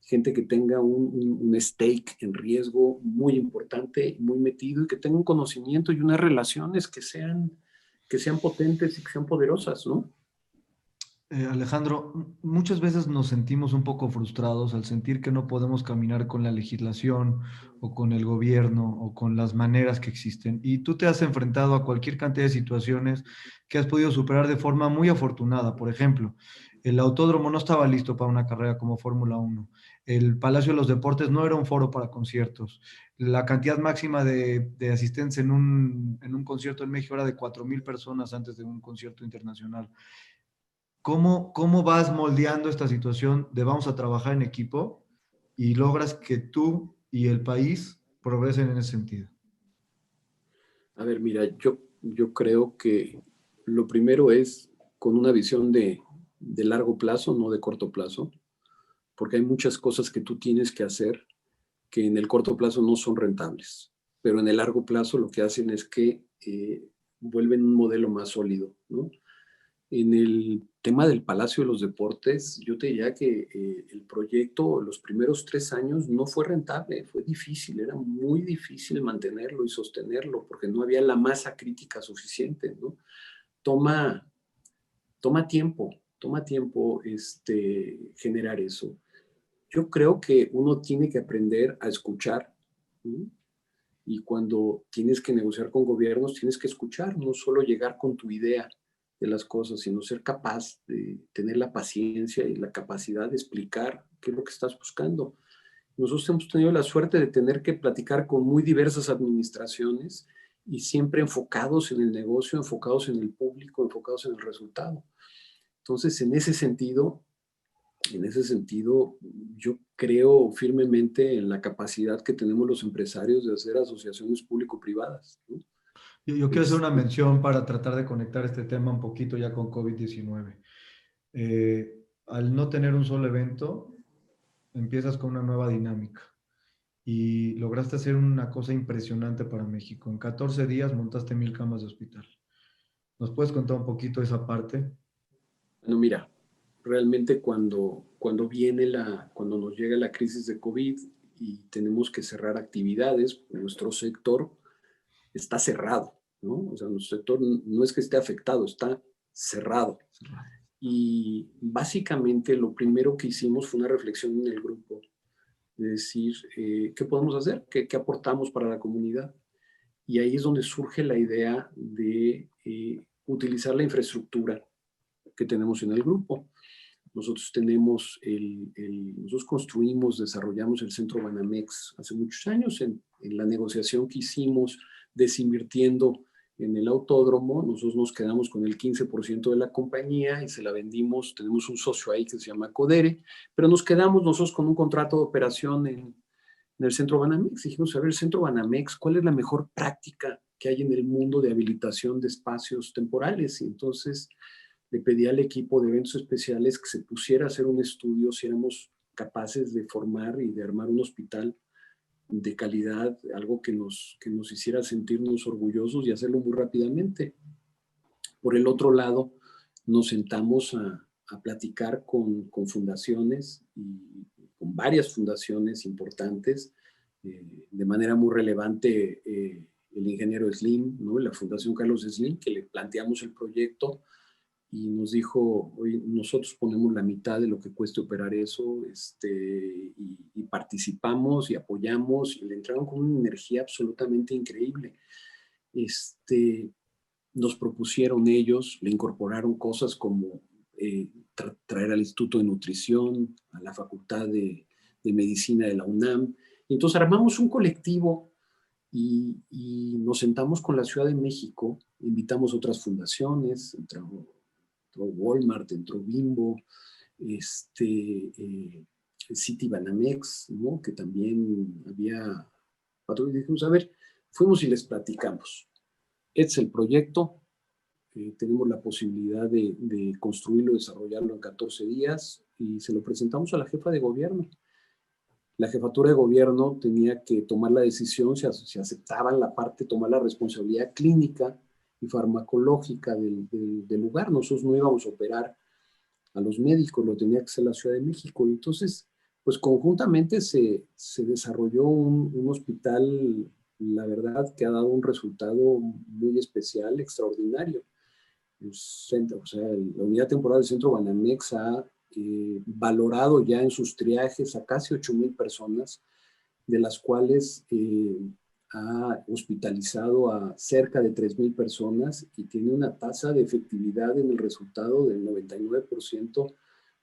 Gente que tenga un stake en riesgo muy importante, muy metido y que tenga un conocimiento y unas relaciones que sean potentes y que sean poderosas, ¿no? Alejandro, muchas veces nos sentimos un poco frustrados al sentir que no podemos caminar con la legislación o con el gobierno o con las maneras que existen. Y tú te has enfrentado a cualquier cantidad de situaciones que has podido superar de forma muy afortunada. Por ejemplo, el autódromo no estaba listo para una carrera como Fórmula 1. El Palacio de los Deportes no era un foro para conciertos. La cantidad máxima de asistentes en un concierto en México era de 4,000 personas antes de un concierto internacional. ¿Cómo vas moldeando esta situación de vamos a trabajar en equipo y logras que tú y el país progresen en ese sentido? A ver, mira, yo creo que lo primero es con una visión de largo plazo, no de corto plazo, porque hay muchas cosas que tú tienes que hacer que en el corto plazo no son rentables, pero en el largo plazo lo que hacen es que vuelven un modelo más sólido, ¿no? En el tema del Palacio de los Deportes, yo te diría que el proyecto, los primeros 3 años, no fue rentable, fue difícil, era muy difícil mantenerlo y sostenerlo, porque no había la masa crítica suficiente, ¿no? Toma, toma tiempo generar eso. Yo creo que uno tiene que aprender a escuchar, ¿no? Y cuando tienes que negociar con gobiernos, tienes que escuchar, no solo llegar con tu idea de las cosas, sino ser capaz de tener la paciencia y la capacidad de explicar qué es lo que estás buscando. Nosotros hemos tenido la suerte de tener que platicar con muy diversas administraciones y siempre enfocados en el negocio, enfocados en el público, enfocados en el resultado. Entonces, en ese sentido, yo creo firmemente en la capacidad que tenemos los empresarios de hacer asociaciones público-privadas, ¿no? Yo quiero hacer una mención para tratar de conectar este tema un poquito ya con COVID-19. Al no tener un solo evento, empiezas con una nueva dinámica y lograste hacer una cosa impresionante para México. En 14 días montaste 1,000 camas de hospital. ¿Nos puedes contar un poquito esa parte? Bueno, mira, realmente cuando nos llega la crisis de COVID y tenemos que cerrar actividades, nuestro sector está cerrado, ¿no? O sea, nuestro sector no es que esté afectado, está cerrado. Y básicamente lo primero que hicimos fue una reflexión en el grupo, de decir, ¿qué podemos hacer? ¿Qué aportamos para la comunidad? Y ahí es donde surge la idea de utilizar la infraestructura que tenemos en el grupo. Nosotros construimos, desarrollamos el Centro Banamex hace muchos años en la negociación que hicimos desinvirtiendo en el autódromo. Nosotros nos quedamos con el 15% de la compañía y se la vendimos. Tenemos un socio ahí que se llama Codere, pero nos quedamos nosotros con un contrato de operación en el Centro Banamex. Dijimos, a ver, el Centro Banamex, ¿cuál es la mejor práctica que hay en el mundo de habilitación de espacios temporales? Y entonces le pedí al equipo de eventos especiales que se pusiera a hacer un estudio si éramos capaces de formar y de armar un hospital de calidad, algo que nos hiciera sentirnos orgullosos y hacerlo muy rápidamente. Por el otro lado, nos sentamos a platicar con fundaciones y con varias fundaciones importantes, de manera muy relevante el ingeniero Slim, ¿no? La Fundación Carlos Slim, que le planteamos el proyecto y nos dijo, oye, nosotros ponemos la mitad de lo que cueste operar eso, y participamos y apoyamos, y le entraron con una energía absolutamente increíble. Nos propusieron ellos, le incorporaron cosas como traer al Instituto de Nutrición, a la Facultad de Medicina de la UNAM. Y entonces armamos un colectivo y nos sentamos con la Ciudad de México, invitamos otras fundaciones, entró Walmart, entró Bimbo, City Banamex, ¿no? Que también había. Y dijimos, a ver, fuimos y les platicamos. Este es el proyecto, tenemos la posibilidad de construirlo, desarrollarlo en 14 días y se lo presentamos a la jefa de gobierno. La jefatura de gobierno tenía que tomar la decisión si aceptaban la parte, tomar la responsabilidad clínica y farmacológica del lugar. Nosotros no íbamos a operar a los médicos, lo tenía que hacer la Ciudad de México. Y entonces, pues conjuntamente se desarrolló un hospital, la verdad, que ha dado un resultado muy especial, extraordinario. centro, o sea, la unidad temporal del Centro Banamex ha valorado ya en sus triajes a casi 8,000 personas, de las cuales ha hospitalizado a cerca de 3,000 personas y tiene una tasa de efectividad en el resultado del 99%,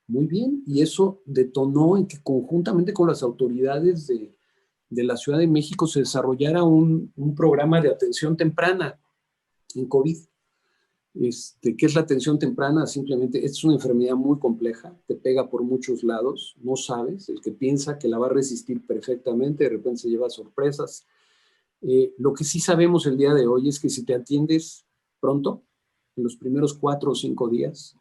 muy bien. Y eso detonó en que conjuntamente con las autoridades de la Ciudad de México se desarrollara un programa de atención temprana en COVID. ¿Qué es la atención temprana? Simplemente, es una enfermedad muy compleja, te pega por muchos lados, no sabes, el que piensa que la va a resistir perfectamente, de repente se lleva sorpresas. Lo que sí sabemos el día de hoy es que si te atiendes pronto, en los primeros 4 o 5 días,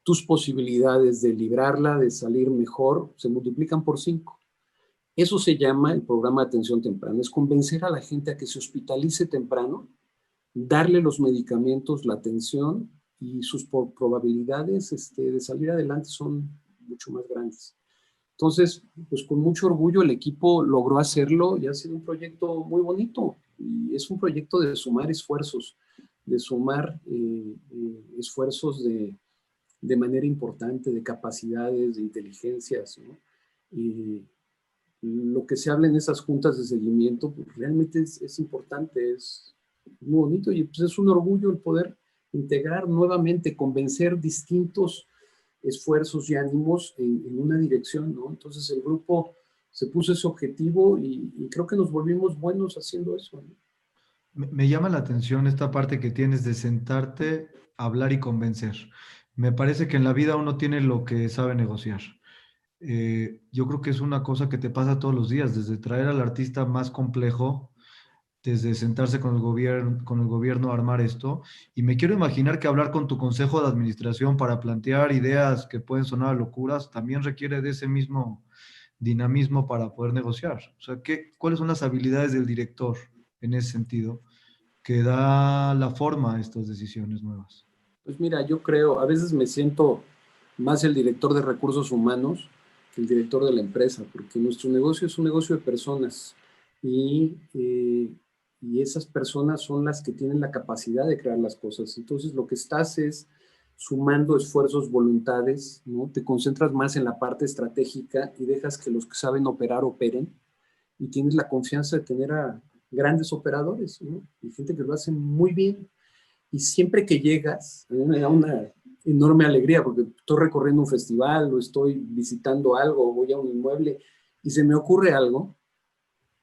tus posibilidades de librarla, de salir mejor, se multiplican por 5. Eso se llama el programa de atención temprana, es convencer a la gente a que se hospitalice temprano, darle los medicamentos, la atención, y sus probabilidades de salir adelante son mucho más grandes. Entonces, pues con mucho orgullo el equipo logró hacerlo y ha sido un proyecto muy bonito. Y es un proyecto de sumar esfuerzos, de sumar esfuerzos de manera importante, de capacidades, de inteligencias, ¿no? Y lo que se habla en esas juntas de seguimiento, pues realmente es importante, es muy bonito, y pues es un orgullo el poder integrar nuevamente, convencer distintos esfuerzos y ánimos en una dirección, ¿no? Entonces el grupo se puso ese objetivo y creo que nos volvimos buenos haciendo eso, ¿no? Me llama la atención esta parte que tienes de sentarte, hablar y convencer. Me parece que en la vida uno tiene lo que sabe negociar. Yo creo que es una cosa que te pasa todos los días, desde traer al artista más complejo, desde sentarse con el gobierno a armar esto. Y me quiero imaginar que hablar con tu consejo de administración para plantear ideas que pueden sonar a locuras también requiere de ese mismo dinamismo para poder negociar. O sea, ¿cuáles son las habilidades del director en ese sentido que da la forma a estas decisiones nuevas? Pues mira, yo creo, a veces me siento más el director de recursos humanos que el director de la empresa, porque nuestro negocio es un negocio de personas y esas personas son las que tienen la capacidad de crear las cosas. Entonces lo que estás es sumando esfuerzos, voluntades, ¿no? Te concentras más en la parte estratégica y dejas que los que saben operar operen, y tienes la confianza de tener a grandes operadores, ¿no? Y gente que lo hace muy bien. Y siempre que llegas, a mí me da una enorme alegría porque estoy recorriendo un festival o estoy visitando algo o voy a un inmueble y se me ocurre algo,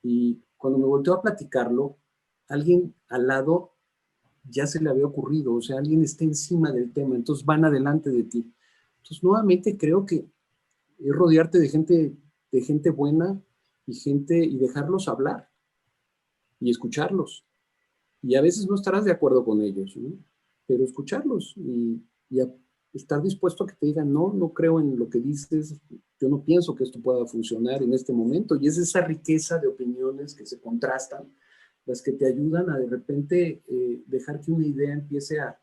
y cuando me volteo a platicarlo, alguien al lado ya se le había ocurrido, o sea, alguien está encima del tema, entonces van adelante de ti. Entonces, nuevamente creo que es rodearte de gente buena y dejarlos hablar y escucharlos. Y a veces no estarás de acuerdo con ellos, ¿no? Pero escucharlos y estar dispuesto a que te digan, no, no creo en lo que dices, yo no pienso que esto pueda funcionar en este momento. Y es esa riqueza de opiniones que se contrastan las que te ayudan a de repente dejar que una idea empiece a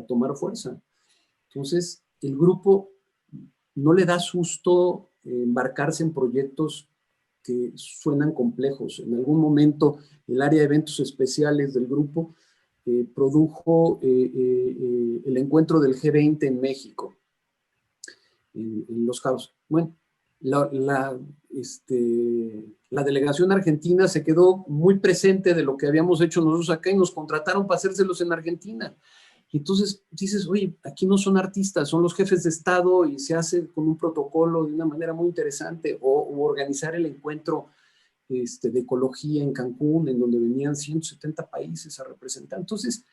tomar fuerza. Entonces, el grupo no le da susto embarcarse en proyectos que suenan complejos. En algún momento, el área de eventos especiales del grupo produjo el encuentro del G20 en México, en Los Cabos. Bueno, la delegación argentina se quedó muy presente de lo que habíamos hecho nosotros acá y nos contrataron para hacérselos en Argentina. Y entonces dices, oye, aquí no son artistas, son los jefes de Estado, y se hace con un protocolo de una manera muy interesante, o organizar el encuentro de ecología en Cancún, en donde venían 170 países a representar. Entonces,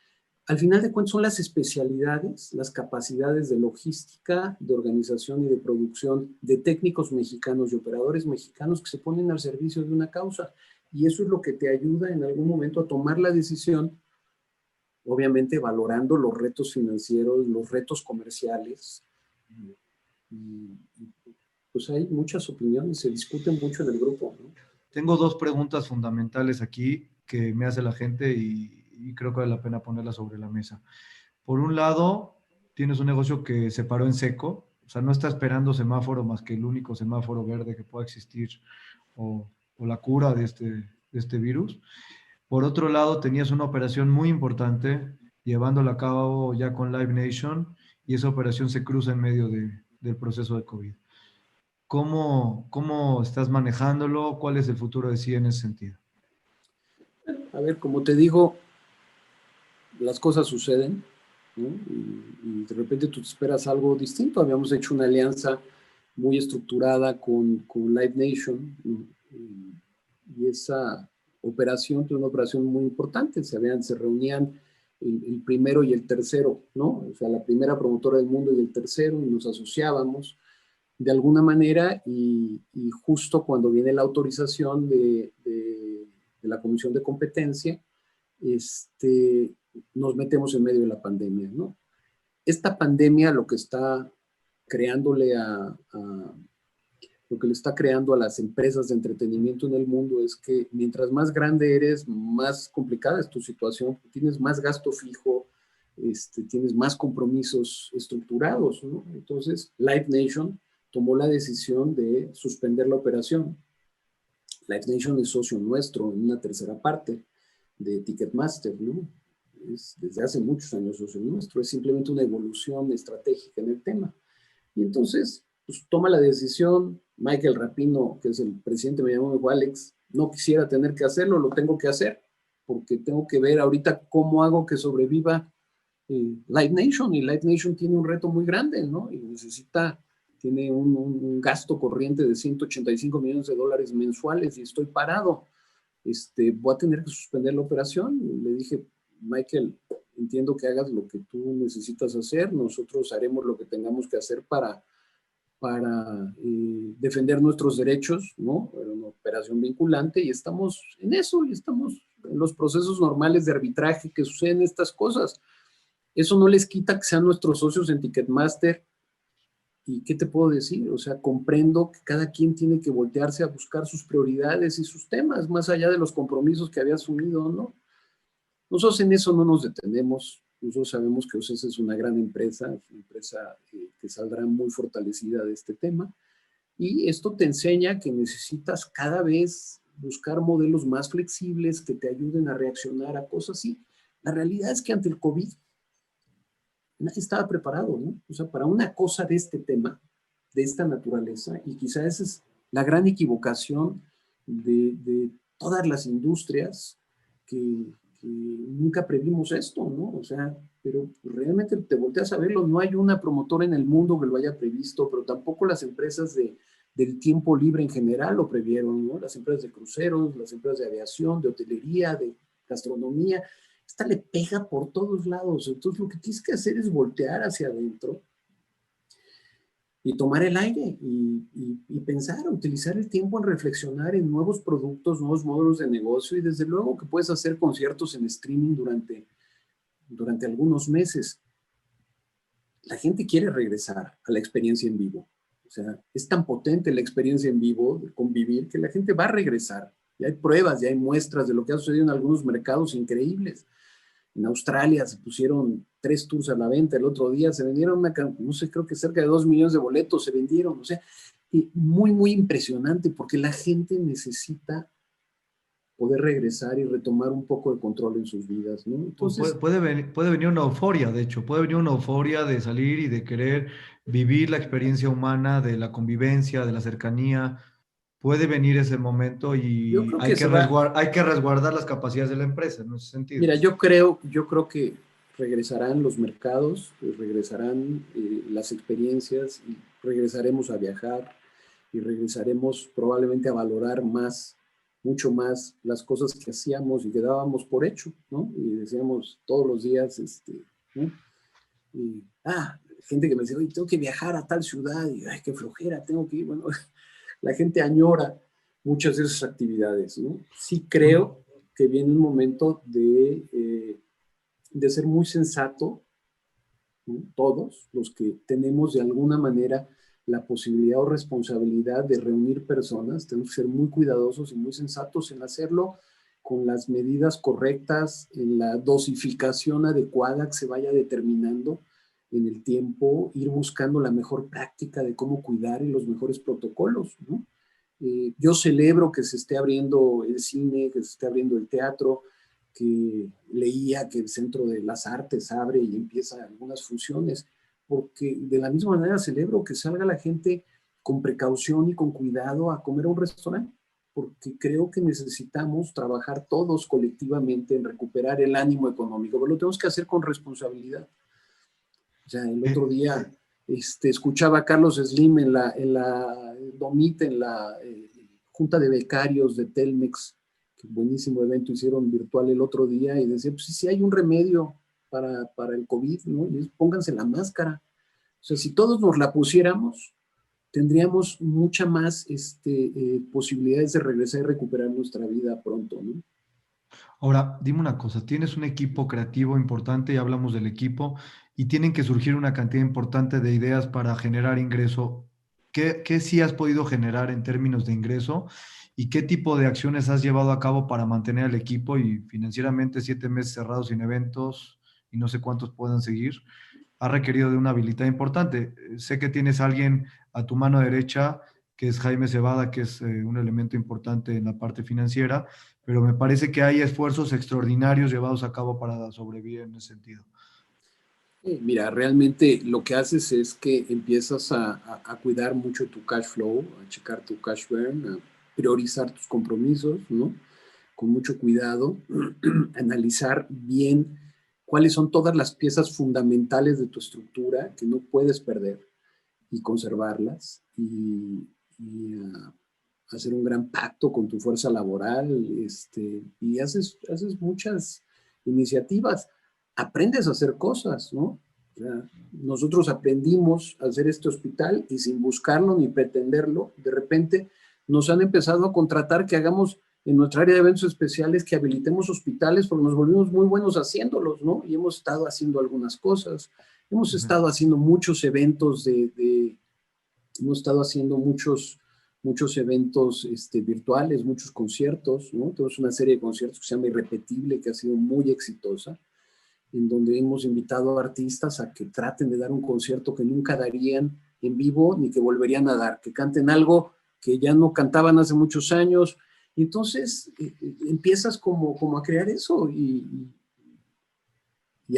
al final de cuentas son las especialidades, las capacidades de logística, de organización y de producción de técnicos mexicanos y operadores mexicanos que se ponen al servicio de una causa. Y eso es lo que te ayuda en algún momento a tomar la decisión, obviamente valorando los retos financieros, los retos comerciales. Y pues hay muchas opiniones, se discuten mucho en el grupo, ¿no? Tengo dos preguntas fundamentales aquí que me hace la gente y creo que vale la pena ponerlas sobre la mesa. Por un lado, tienes un negocio que se paró en seco, o sea, no está esperando semáforo más que el único semáforo verde que pueda existir o la cura de este virus. Por otro lado, tenías una operación muy importante llevándola a cabo ya con Live Nation, y esa operación se cruza en medio del proceso de COVID. ¿Cómo estás manejándolo? ¿Cuál es el futuro de sí en ese sentido? A ver, como te digo, las cosas suceden, ¿no? Y de repente tú te esperas algo distinto. Habíamos hecho una alianza muy estructurada con Live Nation, ¿no? Y esa operación fue una operación muy importante. Se reunían el primero y el tercero, ¿no? O sea, la primera promotora del mundo y el tercero, y nos asociábamos de alguna manera, y justo cuando viene la autorización de la Comisión de Competencia, nos metemos en medio de la pandemia, ¿no? Esta pandemia lo que está creándole lo que le está creando a las empresas de entretenimiento en el mundo es que mientras más grande eres, más complicada es tu situación, tienes más gasto fijo, tienes más compromisos estructurados, ¿no? Entonces, Live Nation tomó la decisión de suspender la operación. Live Nation es socio nuestro en una tercera parte de Ticketmaster, ¿no? Es desde hace muchos años socio nuestro, es simplemente una evolución estratégica en el tema. Y entonces, pues toma la decisión. Michael Rapino, que es el presidente, me llamó y me dijo: Alex, no quisiera tener que hacerlo, lo tengo que hacer, porque tengo que ver ahorita cómo hago que sobreviva Live Nation, y Live Nation tiene un reto muy grande, ¿no? Y tiene un gasto corriente de $185 millones mensuales, y estoy parado. Voy a tener que suspender la operación. Y le dije: Michael, entiendo que hagas lo que tú necesitas hacer, nosotros haremos lo que tengamos que hacer para defender nuestros derechos, ¿no? Era una operación vinculante, y estamos en eso, y estamos en los procesos normales de arbitraje que suceden estas cosas. Eso no les quita que sean nuestros socios en Ticketmaster. ¿Y qué te puedo decir? O sea, comprendo que cada quien tiene que voltearse a buscar sus prioridades y sus temas, más allá de los compromisos que había asumido, ¿no? Nosotros en eso no nos detenemos. Nosotros sabemos que OCESA es una gran empresa, que saldrá muy fortalecida de este tema. Y esto te enseña que necesitas cada vez buscar modelos más flexibles que te ayuden a reaccionar a cosas así. La realidad es que ante el COVID nadie estaba preparado, ¿no? O sea, para una cosa de este tema, de esta naturaleza, y quizás esa es la gran equivocación de todas las industrias, que nunca previmos esto, ¿no? O sea, pero realmente te volteas a verlo, no hay una promotora en el mundo que lo haya previsto, pero tampoco las empresas del tiempo libre en general lo previeron, ¿no? Las empresas de cruceros, las empresas de aviación, de hotelería, de gastronomía. Esta le pega por todos lados. Entonces lo que tienes que hacer es voltear hacia adentro y tomar el aire y pensar, utilizar el tiempo en reflexionar en nuevos productos, nuevos modelos de negocio, y desde luego que puedes hacer conciertos en streaming durante algunos meses. La gente quiere regresar a la experiencia en vivo. O sea, es tan potente la experiencia en vivo, de convivir, que la gente va a regresar. Ya hay pruebas, ya hay muestras de lo que ha sucedido en algunos mercados increíbles. En Australia se pusieron 3 tours a la venta el otro día, se vendieron no sé, creo que cerca de 2 millones de boletos se vendieron. O sea, muy, muy impresionante, porque la gente necesita poder regresar y retomar un poco de control en sus vidas, ¿no? Entonces, puede venir una euforia, de hecho, puede venir una euforia de salir y de querer vivir la experiencia humana, de la convivencia, de la cercanía. Puede venir ese momento, yo y creo hay que que, hay que resguardar las capacidades de la empresa en ese sentido. Mira, yo creo que regresarán los mercados, regresarán las experiencias, y regresaremos a viajar, y regresaremos probablemente a valorar mucho más las cosas que hacíamos y que dábamos por hecho, ¿no? Y decíamos todos los días, ¿no? Gente que me decía: oye, tengo que viajar a tal ciudad, y ay, qué flojera, tengo que ir. Bueno, la gente añora muchas de esas actividades, ¿no? Sí creo que viene un momento de ser muy sensato, ¿no? Todos los que tenemos de alguna manera la posibilidad o responsabilidad de reunir personas, tenemos que ser muy cuidadosos y muy sensatos en hacerlo con las medidas correctas, en la dosificación adecuada que se vaya determinando en el tiempo, ir buscando la mejor práctica de cómo cuidar y los mejores protocolos, ¿no? Yo celebro que se esté abriendo el cine, que se esté abriendo el teatro, que leía que el Centro de las Artes abre y empieza algunas funciones, porque de la misma manera celebro que salga la gente con precaución y con cuidado a comer a un restaurante, porque creo que necesitamos trabajar todos colectivamente en recuperar el ánimo económico, pero lo tenemos que hacer con responsabilidad. O sea, el otro día escuchaba a Carlos Slim en la Domit, en la Junta de Becarios de Telmex, que buenísimo evento hicieron virtual el otro día, y decía, pues sí hay un remedio para el COVID, ¿no? Y es, pónganse la máscara. O sea, si todos nos la pusiéramos, tendríamos mucha más posibilidades de regresar y recuperar nuestra vida pronto, ¿no? Ahora, dime una cosa, tienes un equipo creativo importante, ya hablamos del equipo, y tienen que surgir una cantidad importante de ideas para generar ingreso. ¿Qué sí has podido generar en términos de ingreso y qué tipo de acciones has llevado a cabo para mantener al equipo y financieramente 7 meses cerrados sin eventos y no sé cuántos puedan seguir? Ha requerido de una habilidad importante. Sé que tienes a alguien a tu mano derecha, que es Jaime Cebada, que es un elemento importante en la parte financiera, pero me parece que hay esfuerzos extraordinarios llevados a cabo para sobrevivir en ese sentido. Mira, realmente lo que haces es que empiezas a cuidar mucho tu cash flow, a checar tu cash burn, a priorizar tus compromisos, ¿no? Con mucho cuidado, analizar bien cuáles son todas las piezas fundamentales de tu estructura que no puedes perder y conservarlas y hacer un gran pacto con tu fuerza laboral, y haces muchas iniciativas, aprendes a hacer cosas, ¿no? O sea, nosotros aprendimos a hacer este hospital y sin buscarlo ni pretenderlo, de repente nos han empezado a contratar que hagamos en nuestra área de eventos especiales, que habilitemos hospitales porque nos volvimos muy buenos haciéndolos, ¿no? Y hemos estado haciendo algunas cosas, hemos estado haciendo muchos eventos hemos estado haciendo muchos eventos virtuales, muchos conciertos, ¿no? Tenemos una serie de conciertos que se llama Irrepetible, que ha sido muy exitosa, en donde hemos invitado a artistas a que traten de dar un concierto que nunca darían en vivo ni que volverían a dar, que canten algo que ya no cantaban hace muchos años. Y entonces empiezas como a crear eso y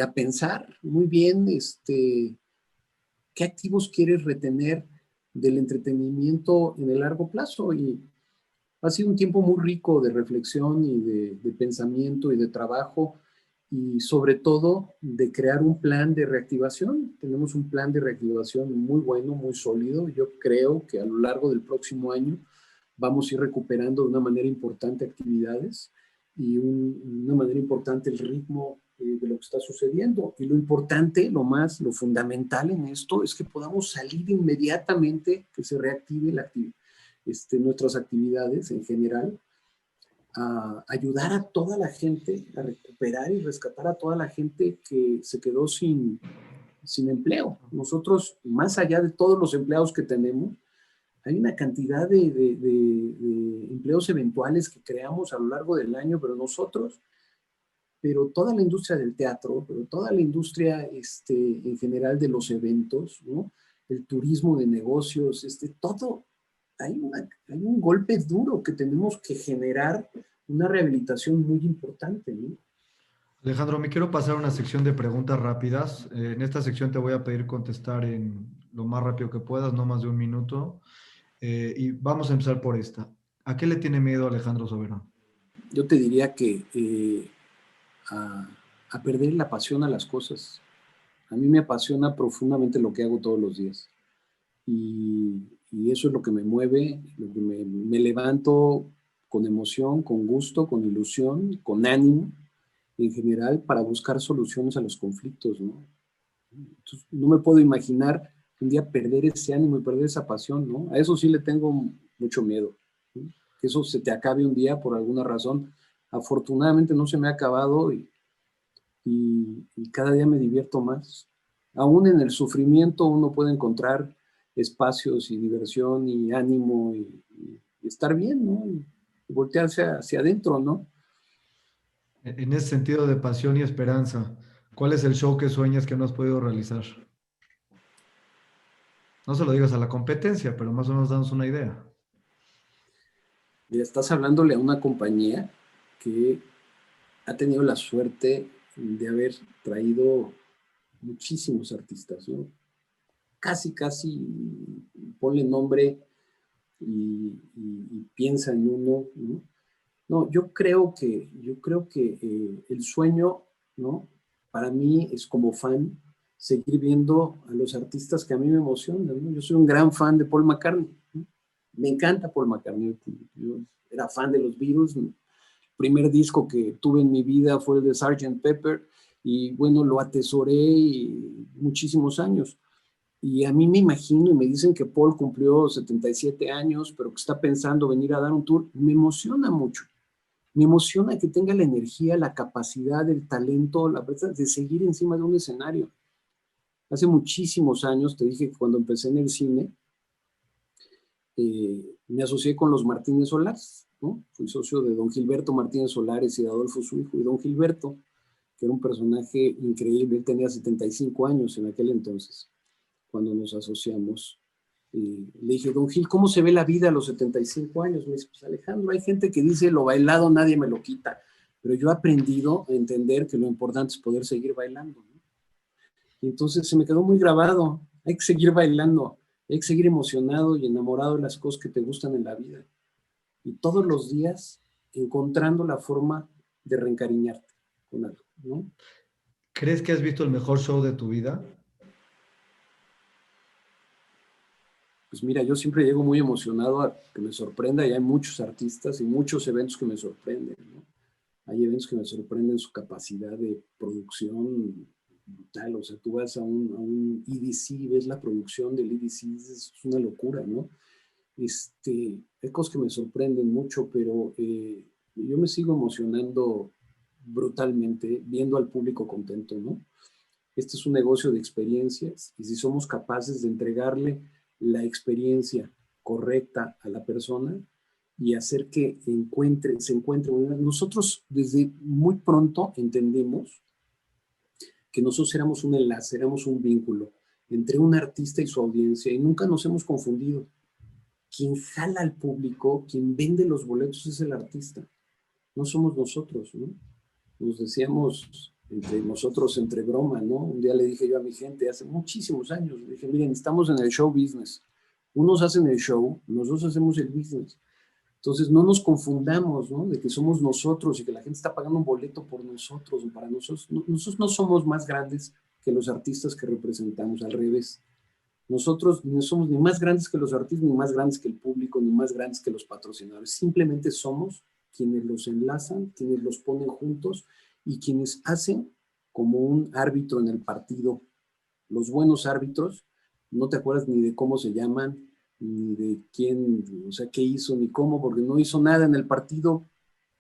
a pensar muy bien qué activos quieres retener del entretenimiento en el largo plazo. Y ha sido un tiempo muy rico de reflexión y de pensamiento y de trabajo, y sobre todo de crear un plan de reactivación. Tenemos un plan de reactivación muy bueno, muy sólido. Yo creo que a lo largo del próximo año vamos a ir recuperando de una manera importante actividades y una manera importante el ritmo de lo que está sucediendo. Y lo importante, lo fundamental en esto es que podamos salir inmediatamente, que se reactive nuestras actividades en general, a ayudar a toda la gente a recuperar y rescatar a toda la gente que se quedó sin empleo. Nosotros, más allá de todos los empleados que tenemos, hay una cantidad de empleos eventuales que creamos a lo largo del año, pero toda la industria del teatro, pero toda la industria en general de los eventos, ¿no? El turismo de negocios, todo, hay un golpe duro que tenemos que generar una rehabilitación muy importante, ¿no? Alejandro, me quiero pasar a una sección de preguntas rápidas. En esta sección te voy a pedir contestar en lo más rápido que puedas, no más de un minuto. Y vamos a empezar por esta. ¿A qué le tiene miedo Alejandro Soberón? Yo te diría que a perder la pasión a las cosas. A mí me apasiona profundamente lo que hago todos los días. Y eso es lo que me mueve, lo que me levanto con emoción, con gusto, con ilusión, con ánimo, en general, para buscar soluciones a los conflictos, ¿no? Entonces, no me puedo imaginar un día perder ese ánimo y perder esa pasión, ¿no? A eso sí le tengo mucho miedo, ¿no? Que eso se te acabe un día por alguna razón. Afortunadamente no se me ha acabado y cada día me divierto más. Aún en el sufrimiento uno puede encontrar espacios y diversión y ánimo y estar bien, ¿no? Y voltearse hacia adentro, ¿no? En ese sentido de pasión y esperanza, ¿cuál es el show que sueñas que no has podido realizar? No se lo digas a la competencia, pero más o menos danos una idea. Mira, estás hablándole a una compañía que ha tenido la suerte de haber traído muchísimos artistas, ¿no? Casi, ponle nombre y piensa en uno, ¿no? No, yo creo que el sueño, ¿no? Para mí es como fan seguir viendo a los artistas que a mí me emocionan, ¿no? Yo soy un gran fan de Paul McCartney, ¿no? Me encanta Paul McCartney. Yo era fan de los Beatles. El primer disco que tuve en mi vida fue el de Sgt. Pepper y bueno, lo atesoré muchísimos años. Y a mí me imagino y me dicen que Paul cumplió 77 años, pero que está pensando venir a dar un tour. Me emociona mucho. Me emociona que tenga la energía, la capacidad, el talento, la verdad, de seguir encima de un escenario. Hace muchísimos años, te dije que cuando empecé en el cine, me asocié con los Martínez Solares, ¿no? Fui socio de don Gilberto Martínez Solares y de Adolfo, su hijo, y don Gilberto, que era un personaje increíble. Él tenía 75 años en aquel entonces, cuando nos asociamos. Le dije, don Gil, ¿cómo se ve la vida a los 75 años? Me dice, pues Alejandro, hay gente que dice, lo bailado nadie me lo quita, pero yo he aprendido a entender que lo importante es poder seguir bailando, ¿no? Y entonces se me quedó muy grabado, hay que seguir bailando, hay que seguir emocionado y enamorado de las cosas que te gustan en la vida. Y todos los días encontrando la forma de reencariñarte con algo, ¿no? ¿Crees que has visto el mejor show de tu vida? Pues mira, yo siempre llego muy emocionado a que me sorprenda y hay muchos artistas y muchos eventos que me sorprenden, ¿no? Hay eventos que me sorprenden su capacidad de producción brutal. O sea, tú vas a un EDC, ves la producción del EDC, es una locura, ¿no? Hay cosas que me sorprenden mucho, pero yo me sigo emocionando brutalmente viendo al público contento, ¿no? Este es un negocio de experiencias y si somos capaces de entregarle la experiencia correcta a la persona y hacer que se encuentre. Nosotros desde muy pronto entendemos que nosotros éramos un enlace, éramos un vínculo entre un artista y su audiencia y nunca nos hemos confundido. Quien jala al público, quien vende los boletos es el artista, no somos nosotros, ¿no? Nos decíamos entre nosotros, entre broma, ¿no? Un día le dije yo a mi gente, hace muchísimos años, le dije, miren, estamos en el show business. Unos hacen el show, nosotros hacemos el business. Entonces, no nos confundamos, ¿no? De que somos nosotros y que la gente está pagando un boleto por nosotros o para nosotros. Nosotros no somos más grandes que los artistas que representamos, al revés. Nosotros no somos ni más grandes que los artistas, ni más grandes que el público, ni más grandes que los patrocinadores. Simplemente somos quienes los enlazan, quienes los ponen juntos y quienes hacen como un árbitro en el partido. Los buenos árbitros, no te acuerdas ni de cómo se llaman, ni de quién, o sea, qué hizo, ni cómo, porque no hizo nada en el partido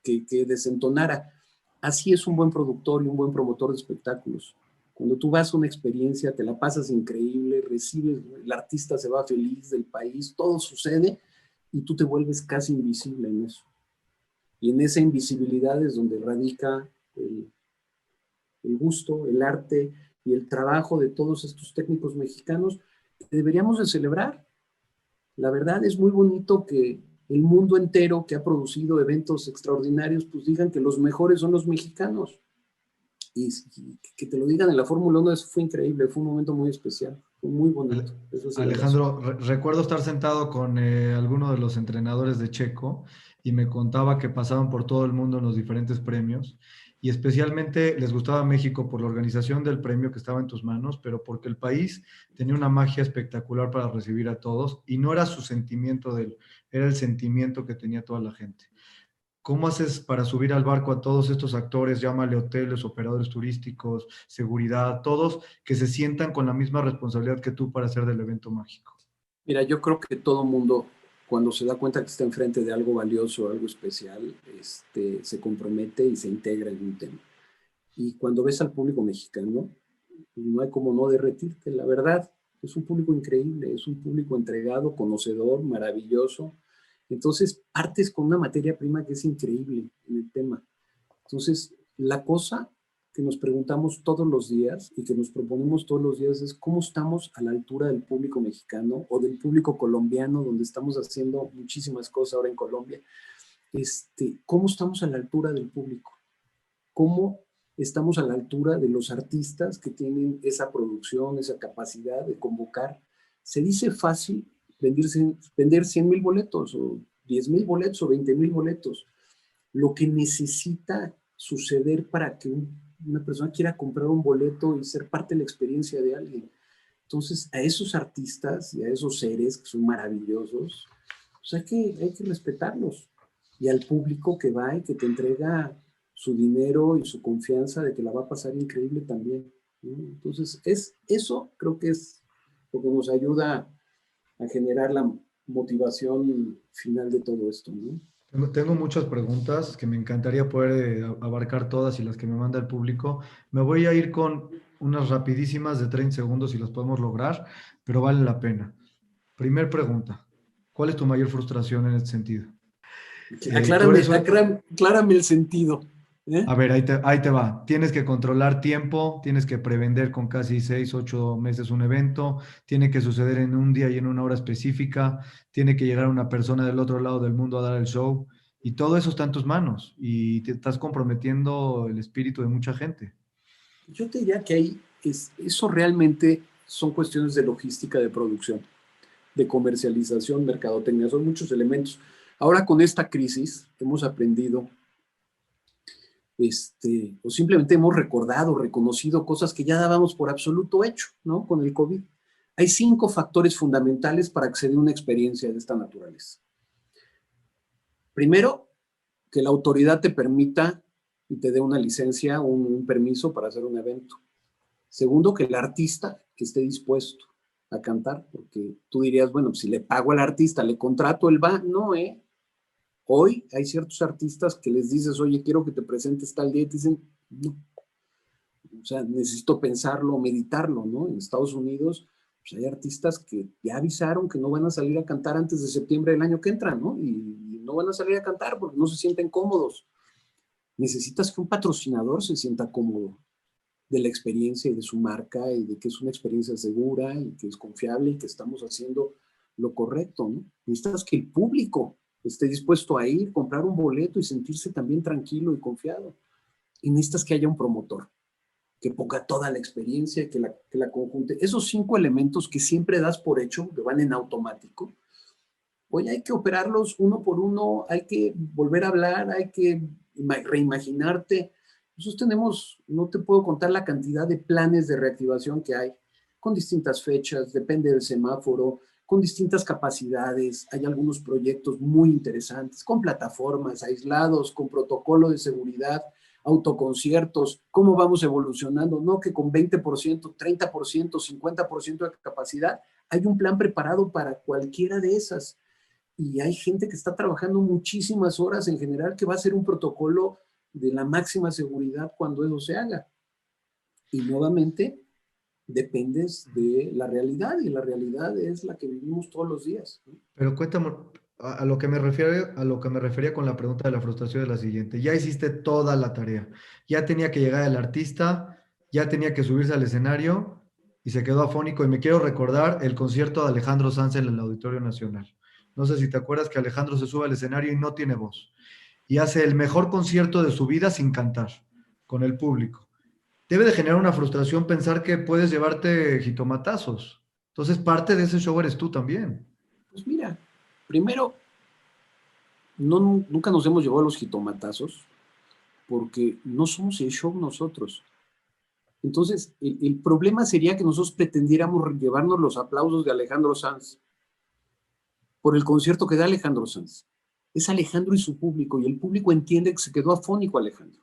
que desentonara. Así es un buen productor y un buen promotor de espectáculos. Cuando tú vas a una experiencia, te la pasas increíble, recibes, el artista se va feliz del país, todo sucede y tú te vuelves casi invisible en eso. Y en esa invisibilidad es donde radica el gusto, el arte y el trabajo de todos estos técnicos mexicanos que deberíamos de celebrar. La verdad es muy bonito que el mundo entero que ha producido eventos extraordinarios, pues digan que los mejores son los mexicanos. Y que te lo digan en la Fórmula 1, eso fue increíble, fue un momento muy especial, fue muy bonito. Eso es Alejandro, recuerdo estar sentado con alguno de los entrenadores de Checo y me contaba que pasaban por todo el mundo en los diferentes premios y especialmente les gustaba México por la organización del premio que estaba en tus manos, pero porque el país tenía una magia espectacular para recibir a todos y no era su sentimiento de él, era el sentimiento que tenía toda la gente. ¿Cómo haces para subir al barco a todos estos actores, llámale hoteles, operadores turísticos, seguridad, todos que se sientan con la misma responsabilidad que tú para hacer del evento mágico? Mira, yo creo que todo mundo, cuando se da cuenta que está enfrente de algo valioso, algo especial, se compromete y se integra en un tema. Y cuando ves al público mexicano, no hay como no derretirte, la verdad. Es un público increíble, es un público entregado, conocedor, maravilloso. Entonces, partes con una materia prima que es increíble en el tema. Entonces, la cosa que nos preguntamos todos los días y que nos proponemos todos los días es cómo estamos a la altura del público mexicano o del público colombiano, donde estamos haciendo muchísimas cosas ahora en Colombia. ¿Cómo estamos a la altura del público? cómo estamos a la altura de los artistas que tienen esa producción, esa capacidad de convocar. Se dice fácil vender 100,000 boletos o 10,000 boletos o 20,000 boletos. Lo que necesita suceder para que una persona quiera comprar un boleto y ser parte de la experiencia de alguien. Entonces, a esos artistas y a esos seres que son maravillosos, pues hay que respetarlos. Y al público que va y que te entrega su dinero y su confianza de que la va a pasar increíble también, ¿no? Entonces, eso creo que es lo que nos ayuda a generar la motivación final de todo esto, ¿no? Tengo muchas preguntas que me encantaría poder abarcar todas y las que me manda el público. Me voy a ir con unas rapidísimas de 30 segundos si las podemos lograr, pero vale la pena. Primer pregunta. ¿Cuál es tu mayor frustración en este sentido? Aclárame el sentido. ¿Eh? A ver, ahí te va. Tienes que controlar tiempo, tienes que prevender con casi 6, 8 meses un evento, tiene que suceder en un día y en una hora específica, tiene que llegar una persona del otro lado del mundo a dar el show y todo eso está en tus manos y te estás comprometiendo el espíritu de mucha gente. Yo te diría que eso realmente son cuestiones de logística de producción, de comercialización, mercadotecnia, son muchos elementos. Ahora con esta crisis hemos aprendido o simplemente hemos recordado, reconocido cosas que ya dábamos por absoluto hecho, ¿no? Con el COVID. Hay 5 factores fundamentales para acceder a una experiencia de esta naturaleza. Primero, que la autoridad te permita y te dé una licencia, un permiso para hacer un evento. Segundo, que el artista que esté dispuesto a cantar, porque tú dirías, bueno, si le pago al artista, le contrato, él va. No, Hoy hay ciertos artistas que les dices, oye, quiero que te presentes tal día, y te dicen, no. O sea, necesito pensarlo, meditarlo, ¿no? En Estados Unidos, pues hay artistas que ya avisaron que no van a salir a cantar antes de septiembre del año que entra, ¿no? Y no van a salir a cantar porque no se sienten cómodos. Necesitas que un patrocinador se sienta cómodo de la experiencia y de su marca y de que es una experiencia segura y que es confiable y que estamos haciendo lo correcto, ¿no? Necesitas que el público esté dispuesto a ir, comprar un boleto y sentirse también tranquilo y confiado. Y necesitas que haya un promotor que ponga toda la experiencia y que la conjunte. Esos 5 elementos que siempre das por hecho, que van en automático, hoy hay que operarlos uno por uno, hay que volver a hablar, hay que reimaginarte. Nosotros tenemos, no te puedo contar la cantidad de planes de reactivación que hay, con distintas fechas, depende del semáforo, con distintas capacidades. Hay algunos proyectos muy interesantes, con plataformas, aislados, con protocolo de seguridad, autoconciertos, cómo vamos evolucionando, no que con 20%, 30%, 50% de capacidad, hay un plan preparado para cualquiera de esas. Y hay gente que está trabajando muchísimas horas en general que va a hacer un protocolo de la máxima seguridad cuando eso se haga. Y nuevamente, dependes de la realidad y la realidad es la que vivimos todos los días, ¿no? Pero cuéntame, a lo que me refería con la pregunta de la frustración es la siguiente. Ya hiciste toda la tarea. Ya tenía que llegar el artista, ya tenía que subirse al escenario y se quedó afónico. Y me quiero recordar el concierto de Alejandro Sanz en el Auditorio Nacional. No sé si te acuerdas que Alejandro se sube al escenario y no tiene voz. Y hace el mejor concierto de su vida sin cantar, con el público. Debe de generar una frustración pensar que puedes llevarte jitomatazos. Entonces, parte de ese show eres tú también. Pues mira, primero, nunca nos hemos llevado a los jitomatazos porque no somos el show nosotros. Entonces, el problema sería que nosotros pretendiéramos llevarnos los aplausos de Alejandro Sanz por el concierto que da Alejandro Sanz. Es Alejandro y su público, y el público entiende que se quedó afónico Alejandro.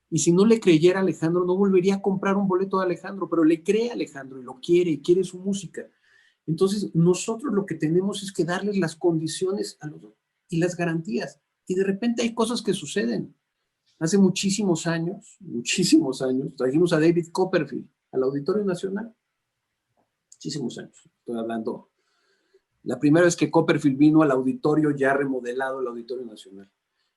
Y si no le creyera a Alejandro, no volvería a comprar un boleto de Alejandro, pero le cree a Alejandro y lo quiere y quiere su música. Entonces, nosotros lo que tenemos es que darles las condiciones y las garantías. Y de repente hay cosas que suceden. Hace muchísimos años, trajimos a David Copperfield al Auditorio Nacional. Muchísimos años, estoy hablando. La primera vez que Copperfield vino al auditorio, ya remodelado el Auditorio Nacional.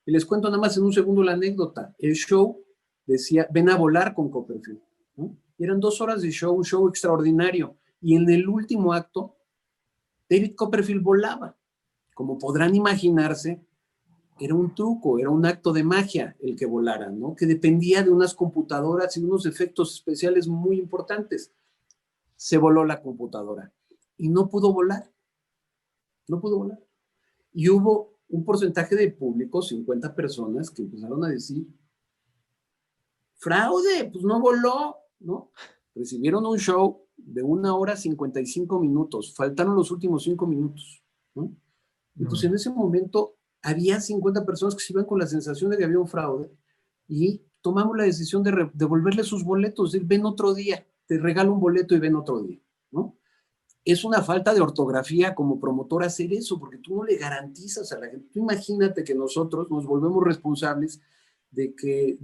Y les cuento nada más en un segundo la anécdota. El show decía, ven a volar con Copperfield, ¿no? Y eran 2 horas de show, un show extraordinario. Y en el último acto, David Copperfield volaba. Como podrán imaginarse, era un truco, era un acto de magia el que volara, ¿no? Que dependía de unas computadoras y unos efectos especiales muy importantes. Se voló la computadora y no pudo volar, no pudo volar. Y hubo un porcentaje de público, 50 personas, que empezaron a decir, fraude, pues no voló, ¿no? Recibieron un show de 1 hora 55 minutos, faltaron los últimos 5 minutos, ¿no? Y pues en ese momento había 50 personas que se iban con la sensación de que había un fraude y tomamos la decisión de devolverle sus boletos, de ven otro día, te regalo un boleto y ven otro día, ¿no? Es una falta de ortografía como promotor hacer eso, porque tú no le garantizas a la gente. Tú imagínate que nosotros nos volvemos responsables de que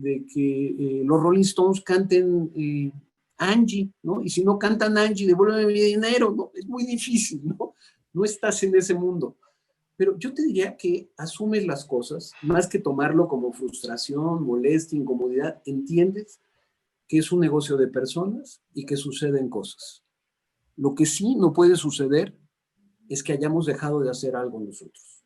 los Rolling Stones canten Angie, ¿no? Y si no cantan Angie, devuélveme mi dinero, ¿no? Es muy difícil, ¿no? No estás en ese mundo. Pero yo te diría que asumes las cosas, más que tomarlo como frustración, molestia, incomodidad, entiendes que es un negocio de personas y que suceden cosas. Lo que sí no puede suceder es que hayamos dejado de hacer algo nosotros.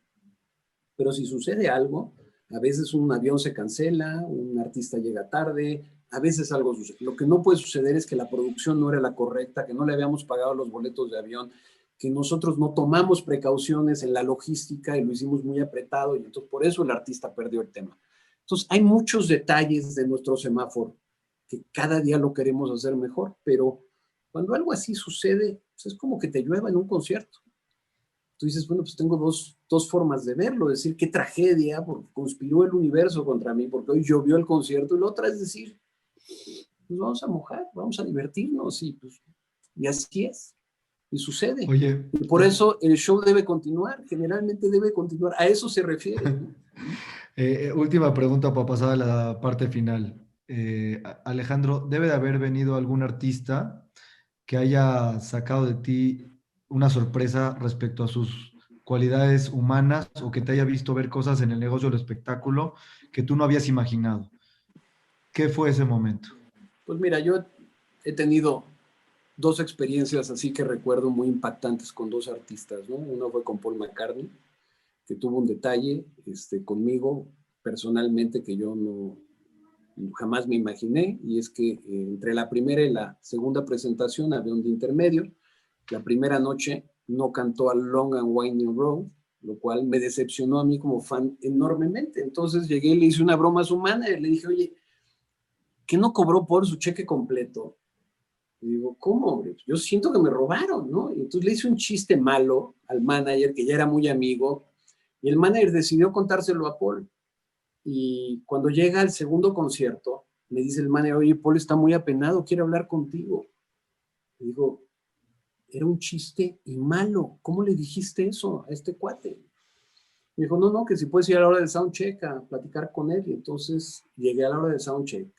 Pero si sucede algo, a veces un avión se cancela, un artista llega tarde, a veces algo sucede. Lo que no puede suceder es que la producción no era la correcta, que no le habíamos pagado los boletos de avión, que nosotros no tomamos precauciones en la logística y lo hicimos muy apretado y entonces por eso el artista perdió el tema. Entonces hay muchos detalles de nuestro semáforo que cada día lo queremos hacer mejor, pero cuando algo así sucede, pues es como que te llueva en un concierto. Tú dices, bueno, pues tengo dos formas de verlo, decir qué tragedia, porque conspiró el universo contra mí, porque hoy llovió el concierto, y la otra es decir, pues vamos a mojar, vamos a divertirnos, y así es, y sucede. Oye, y por eso el show debe continuar, generalmente debe continuar, a eso se refiere, ¿no? Última pregunta para pasar a la parte final. Alejandro, ¿debe de haber venido algún artista que haya sacado de ti una sorpresa respecto a sus cualidades humanas o que te haya visto ver cosas en el negocio del espectáculo que tú no habías imaginado? ¿Qué fue ese momento? Pues mira, yo he tenido 2 experiencias así que recuerdo muy impactantes con 2 artistas, ¿no? Una fue con Paul McCartney, que tuvo un detalle conmigo personalmente que yo no jamás me imaginé, y es que entre la primera y la segunda presentación había un día intermedio. La primera noche no cantó a Long and Winding Road, lo cual me decepcionó a mí como fan enormemente. Entonces llegué y le hice una broma a su manager, le dije, oye, ¿qué no cobró por su cheque completo? Y digo, ¿cómo? Yo siento que me robaron, ¿no? Y entonces le hice un chiste malo al manager, que ya era muy amigo, y el manager decidió contárselo a Paul. Y cuando llega al segundo concierto, me dice el manager, oye, Paul está muy apenado, quiere hablar contigo. Le digo, era un chiste y malo, ¿cómo le dijiste eso a este cuate? Me dijo, no, que si puedes ir a la hora del soundcheck a platicar con él. Y entonces llegué a la hora del soundcheck,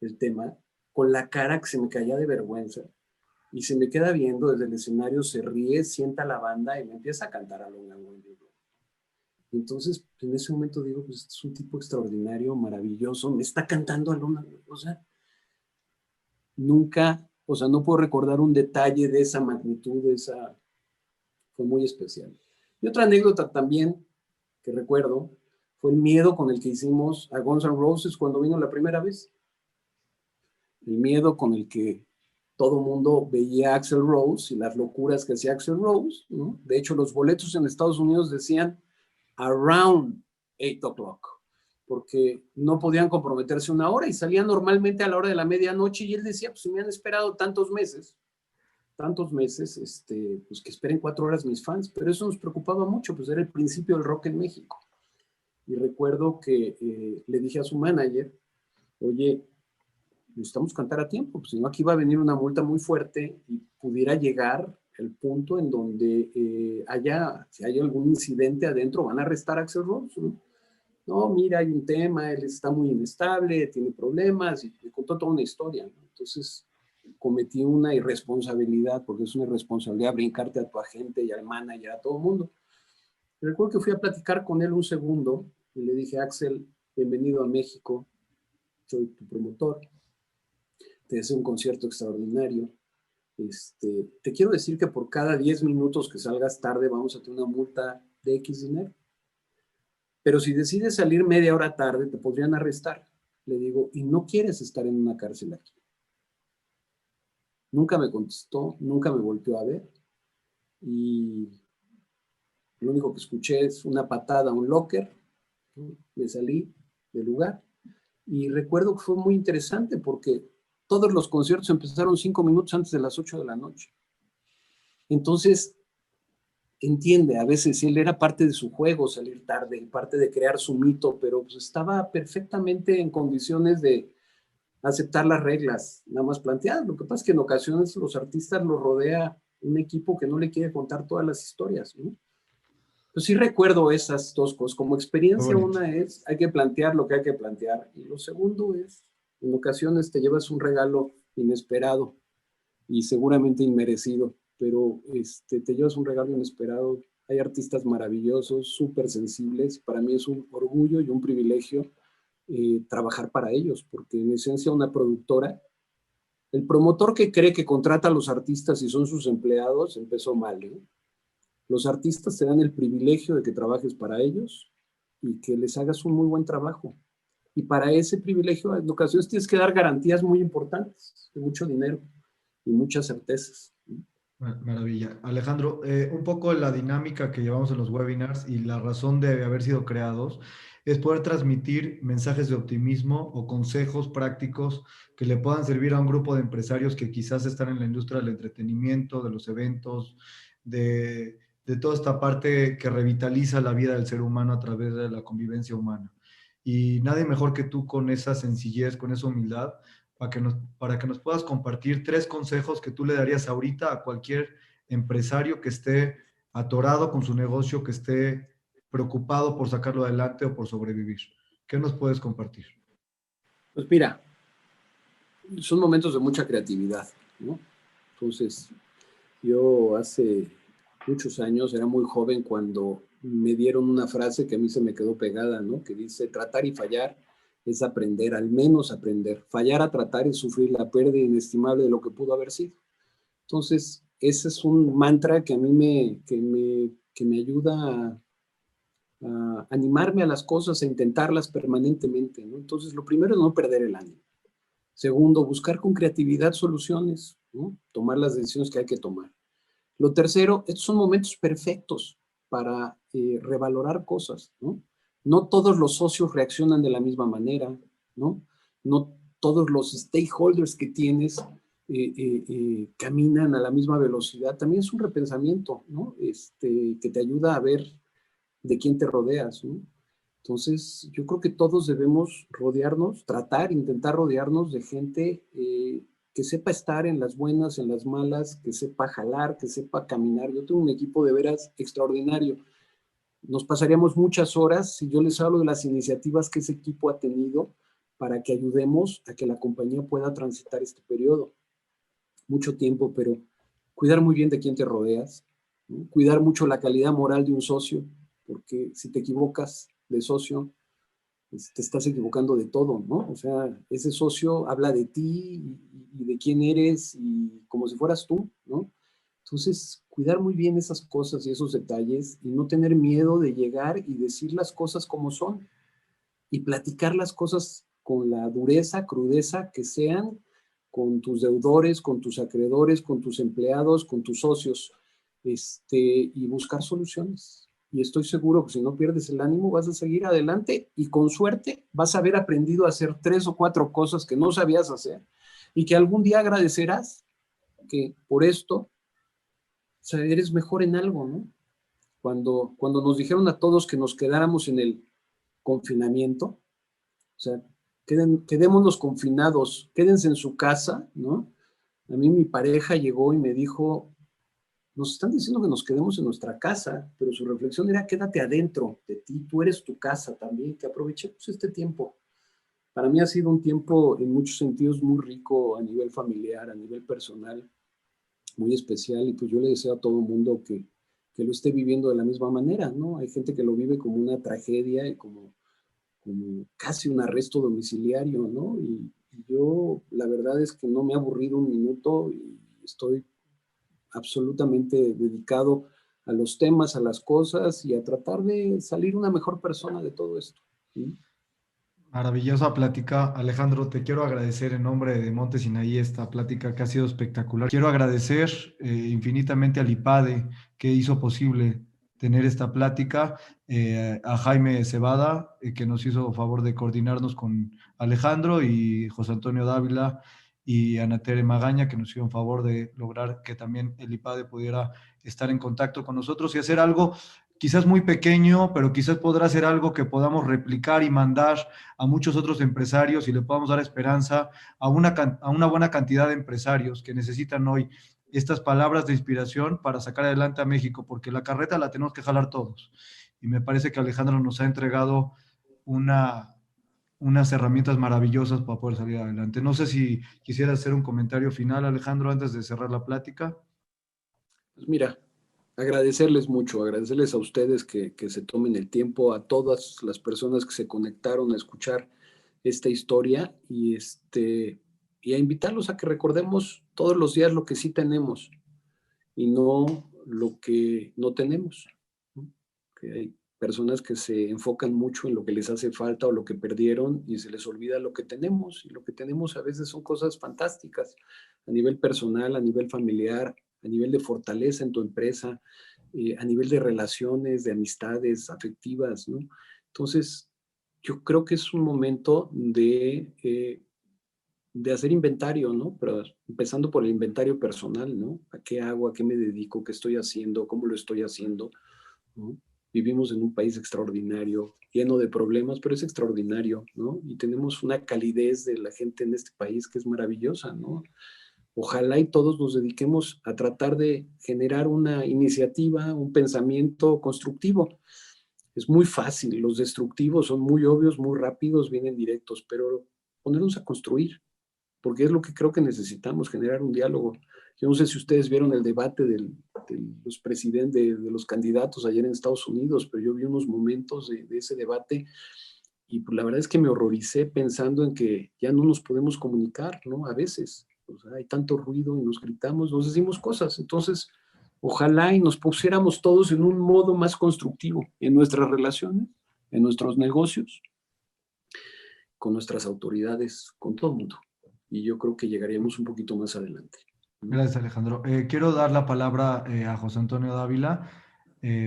el tema, con la cara que se me caía de vergüenza. Y se me queda viendo desde el escenario, se ríe, sienta la banda y me empieza a cantar a Long and Winding Road. Entonces, en ese momento digo, pues este es un tipo extraordinario, maravilloso, me está cantando a Long and Winding Road. O sea, nunca, o sea, no puedo recordar un detalle de esa magnitud, fue muy especial. Y otra anécdota también que recuerdo fue el miedo con el que hicimos a Guns N' Roses cuando vino la primera vez. El miedo con el que todo mundo veía a Axl Rose y las locuras que hacía Axl Rose, ¿no? De hecho, los boletos en Estados Unidos decían around 8 o'clock, porque no podían comprometerse una hora y salían normalmente a la hora de la medianoche, y él decía, pues si me han esperado tantos meses, pues que esperen 4 horas mis fans, pero eso nos preocupaba mucho, pues era el principio del rock en México. Y recuerdo que le dije a su manager, oye, necesitamos cantar a tiempo, pues si no aquí va a venir una multa muy fuerte y pudiera llegar el punto en donde si hay algún incidente adentro, van a arrestar a Axl Rose, ¿no? No, mira, hay un tema, él está muy inestable, tiene problemas, y me contó toda una historia, ¿no? Entonces cometí una irresponsabilidad, porque es una irresponsabilidad brincarte a tu agente y al manager, a todo el mundo. Recuerdo que fui a platicar con él un segundo y le dije, Axel, bienvenido a México, soy tu promotor, te deseo un concierto extraordinario. Te quiero decir que por cada 10 minutos que salgas tarde vamos a tener una multa de X dinero. pero si decides salir media hora tarde, te podrían arrestar. Le digo, y no quieres estar en una cárcel aquí. Nunca me contestó, nunca me volteó a ver, y lo único que escuché es una patada a un locker, ¿no? Me salí del lugar, y recuerdo que fue muy interesante porque todos los conciertos empezaron 5 minutos antes de las 8 de la noche. Entonces, entiende, a veces él era parte de su juego salir tarde, parte de crear su mito, pero pues estaba perfectamente en condiciones de aceptar las reglas, nada más planteadas. Lo que pasa es que en ocasiones los artistas los rodea un equipo que no le quiere contar todas las historias, ¿no? Pues sí recuerdo esas dos cosas. Como experiencia, una es, hay que plantear lo que hay que plantear. Y lo segundo es, en ocasiones te llevas un regalo inesperado y seguramente inmerecido, pero te llevas un regalo inesperado. Hay artistas maravillosos, súper sensibles. Para mí es un orgullo y un privilegio trabajar para ellos, porque en esencia una productora, el promotor que cree que contrata a los artistas y son sus empleados, empezó mal, ¿eh? Los artistas te dan el privilegio de que trabajes para ellos y que les hagas un muy buen trabajo. Y para ese privilegio, en ocasiones tienes que dar garantías muy importantes, de mucho dinero y muchas certezas. Maravilla. Alejandro, un poco la dinámica que llevamos en los webinars y la razón de haber sido creados es poder transmitir mensajes de optimismo o consejos prácticos que le puedan servir a un grupo de empresarios que quizás están en la industria del entretenimiento, de los eventos, de toda esta parte que revitaliza la vida del ser humano a través de la convivencia humana. Y nadie mejor que tú con esa sencillez, con esa humildad, para que nos puedas compartir 3 consejos que tú le darías ahorita a cualquier empresario que esté atorado con su negocio, que esté preocupado por sacarlo adelante o por sobrevivir. ¿Qué nos puedes compartir? Pues mira, son momentos de mucha creatividad, ¿no? Entonces, yo hace muchos años, era muy joven cuando me dieron una frase que a mí se me quedó pegada, ¿no? Que dice, tratar y fallar es aprender, al menos aprender. Fallar a tratar es sufrir la pérdida inestimable de lo que pudo haber sido. Entonces, ese es un mantra que a mí me ayuda a animarme a las cosas, a intentarlas permanentemente, ¿no? Entonces, lo primero es no perder el ánimo. Segundo, buscar con creatividad soluciones, ¿no? Tomar las decisiones que hay que tomar. Lo tercero, estos son momentos perfectos para revalorar cosas, ¿no? No todos los socios reaccionan de la misma manera, ¿no? No todos los stakeholders que tienes caminan a la misma velocidad. También es un repensamiento, ¿no? Que te ayuda a ver de quién te rodeas, ¿no? Entonces, yo creo que todos debemos rodearnos, intentar rodearnos de gente que sepa estar en las buenas, en las malas, que sepa jalar, que sepa caminar. Yo tengo un equipo de veras extraordinario. Nos pasaríamos muchas horas si yo les hablo de las iniciativas que ese equipo ha tenido para que ayudemos a que la compañía pueda transitar este periodo. Mucho tiempo, pero cuidar muy bien de quién te rodeas, ¿no? Cuidar mucho la calidad moral de un socio, porque si te equivocas de socio, te estás equivocando de todo, ¿no? O sea, ese socio habla de ti y de quién eres y como si fueras tú, ¿no? Entonces, cuidar muy bien esas cosas y esos detalles y no tener miedo de llegar y decir las cosas como son y platicar las cosas con la dureza, crudeza que sean, con tus deudores, con tus acreedores, con tus empleados, con tus socios, y buscar soluciones. Y estoy seguro que si no pierdes el ánimo vas a seguir adelante y con suerte vas a haber aprendido a hacer 3 o 4 cosas que no sabías hacer y que algún día agradecerás que por esto, o sea, eres mejor en algo, ¿no? Cuando nos dijeron a todos que nos quedáramos en el confinamiento, o sea, quedémonos confinados, quédense en su casa, ¿no? A mí mi pareja llegó y me dijo, nos están diciendo que nos quedemos en nuestra casa, pero su reflexión era quédate adentro de ti, tú eres tu casa también, que aprovechemos este tiempo. Para mí ha sido un tiempo en muchos sentidos muy rico a nivel familiar, a nivel personal, muy especial, y pues yo le deseo a todo el mundo que lo esté viviendo de la misma manera, ¿no? Hay gente que lo vive como una tragedia y como casi un arresto domiciliario, ¿no? Y yo la verdad es que no me he aburrido un minuto y estoy absolutamente dedicado a los temas, a las cosas y a tratar de salir una mejor persona de todo esto. ¿Sí? Maravillosa plática. Alejandro, te quiero agradecer en nombre de Monte Sinaí esta plática que ha sido espectacular. Quiero agradecer infinitamente al IPADE que hizo posible tener esta plática, a Jaime Cebada, que nos hizo favor de coordinarnos con Alejandro, y José Antonio Dávila y Ana Tere Magaña, que nos hicieron favor de lograr que también el IPADE pudiera estar en contacto con nosotros y hacer algo quizás muy pequeño, pero quizás podrá ser algo que podamos replicar y mandar a muchos otros empresarios y le podamos dar esperanza a una buena cantidad de empresarios que necesitan hoy estas palabras de inspiración para sacar adelante a México, porque la carreta la tenemos que jalar todos. Y me parece que Alejandro nos ha entregado unas herramientas maravillosas para poder salir adelante. No sé si quisiera hacer un comentario final, Alejandro, antes de cerrar la plática. Pues mira, agradecerles mucho, agradecerles a ustedes que se tomen el tiempo, a todas las personas que se conectaron a escuchar esta historia y a invitarlos a que recordemos todos los días lo que sí tenemos y no lo que no tenemos, ¿no? Que hay personas que se enfocan mucho en lo que les hace falta o lo que perdieron y se les olvida lo que tenemos, y lo que tenemos a veces son cosas fantásticas a nivel personal, a nivel familiar, a nivel de fortaleza en tu empresa, a nivel de relaciones, de amistades afectivas, ¿no? Entonces, yo creo que es un momento de hacer inventario, ¿no? Pero empezando por el inventario personal, ¿no? ¿A qué hago? ¿A qué me dedico? ¿Qué estoy haciendo? ¿Cómo lo estoy haciendo? ¿No? Vivimos en un país extraordinario, lleno de problemas, pero es extraordinario, ¿no? Y tenemos una calidez de la gente en este país que es maravillosa, ¿no? Ojalá y todos nos dediquemos a tratar de generar una iniciativa, un pensamiento constructivo. Es muy fácil, los destructivos son muy obvios, muy rápidos, vienen directos, pero ponernos a construir, porque es lo que creo que necesitamos, generar un diálogo. Yo no sé si ustedes vieron el debate de los presidentes, de los candidatos ayer en Estados Unidos, pero yo vi unos momentos de ese debate y pues, la verdad es que me horroricé pensando en que ya no nos podemos comunicar, ¿no? A veces. O sea, hay tanto ruido y nos gritamos, nos decimos cosas. Entonces, ojalá y nos pusiéramos todos en un modo más constructivo en nuestras relaciones, en nuestros negocios, con nuestras autoridades, con todo el mundo. Y yo creo que llegaríamos un poquito más adelante. Gracias, Alejandro. Quiero dar la palabra a José Antonio Dávila,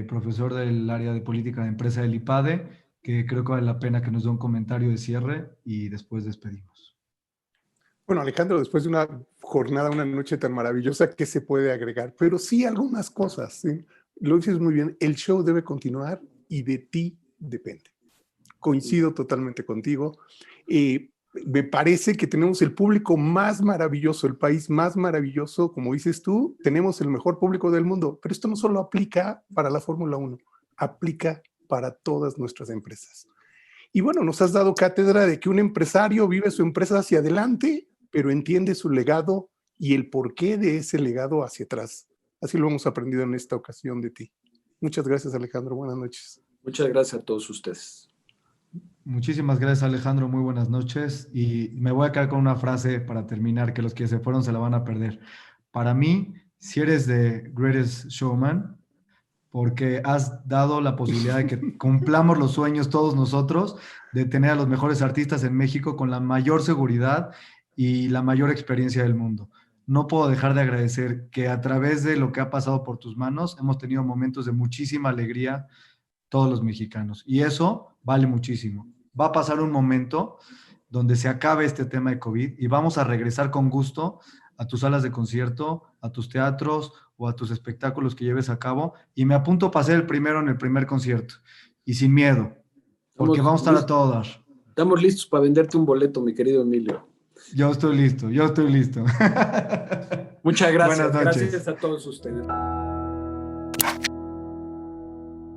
profesor del área de política de empresa del IPADE, que creo que vale la pena que nos dé un comentario de cierre y después despedimos. Bueno, Alejandro, después de una jornada, una noche tan maravillosa, ¿qué se puede agregar? Pero sí algunas cosas, ¿sí? Lo dices muy bien, el show debe continuar y de ti depende. Coincido totalmente contigo. Me parece que tenemos el público más maravilloso, el país más maravilloso, como dices tú, tenemos el mejor público del mundo, pero esto no solo aplica para la Fórmula 1, aplica para todas nuestras empresas. Y bueno, nos has dado cátedra de que un empresario vive su empresa hacia adelante, pero entiende su legado y el porqué de ese legado hacia atrás. Así lo hemos aprendido en esta ocasión de ti. Muchas gracias, Alejandro. Buenas noches. Muchas gracias a todos ustedes. Muchísimas gracias, Alejandro. Muy buenas noches. Y me voy a quedar con una frase para terminar, que los que se fueron se la van a perder. Para mí, si eres The Greatest Showman, porque has dado la posibilidad de que cumplamos los sueños todos nosotros de tener a los mejores artistas en México con la mayor seguridad y la mayor experiencia del mundo. No puedo dejar de agradecer que a través de lo que ha pasado por tus manos hemos tenido momentos de muchísima alegría todos los mexicanos, y eso vale muchísimo. Va a pasar un momento donde se acabe este tema de COVID y vamos a regresar con gusto a tus salas de concierto, a tus teatros o a tus espectáculos que lleves a cabo, y me apunto para ser el primero en el primer concierto y sin miedo, porque vamos a estar a todo dar. Estamos listos para venderte un boleto, mi querido Emilio. Yo estoy listo. Muchas gracias. Buenas noches. Gracias a todos ustedes.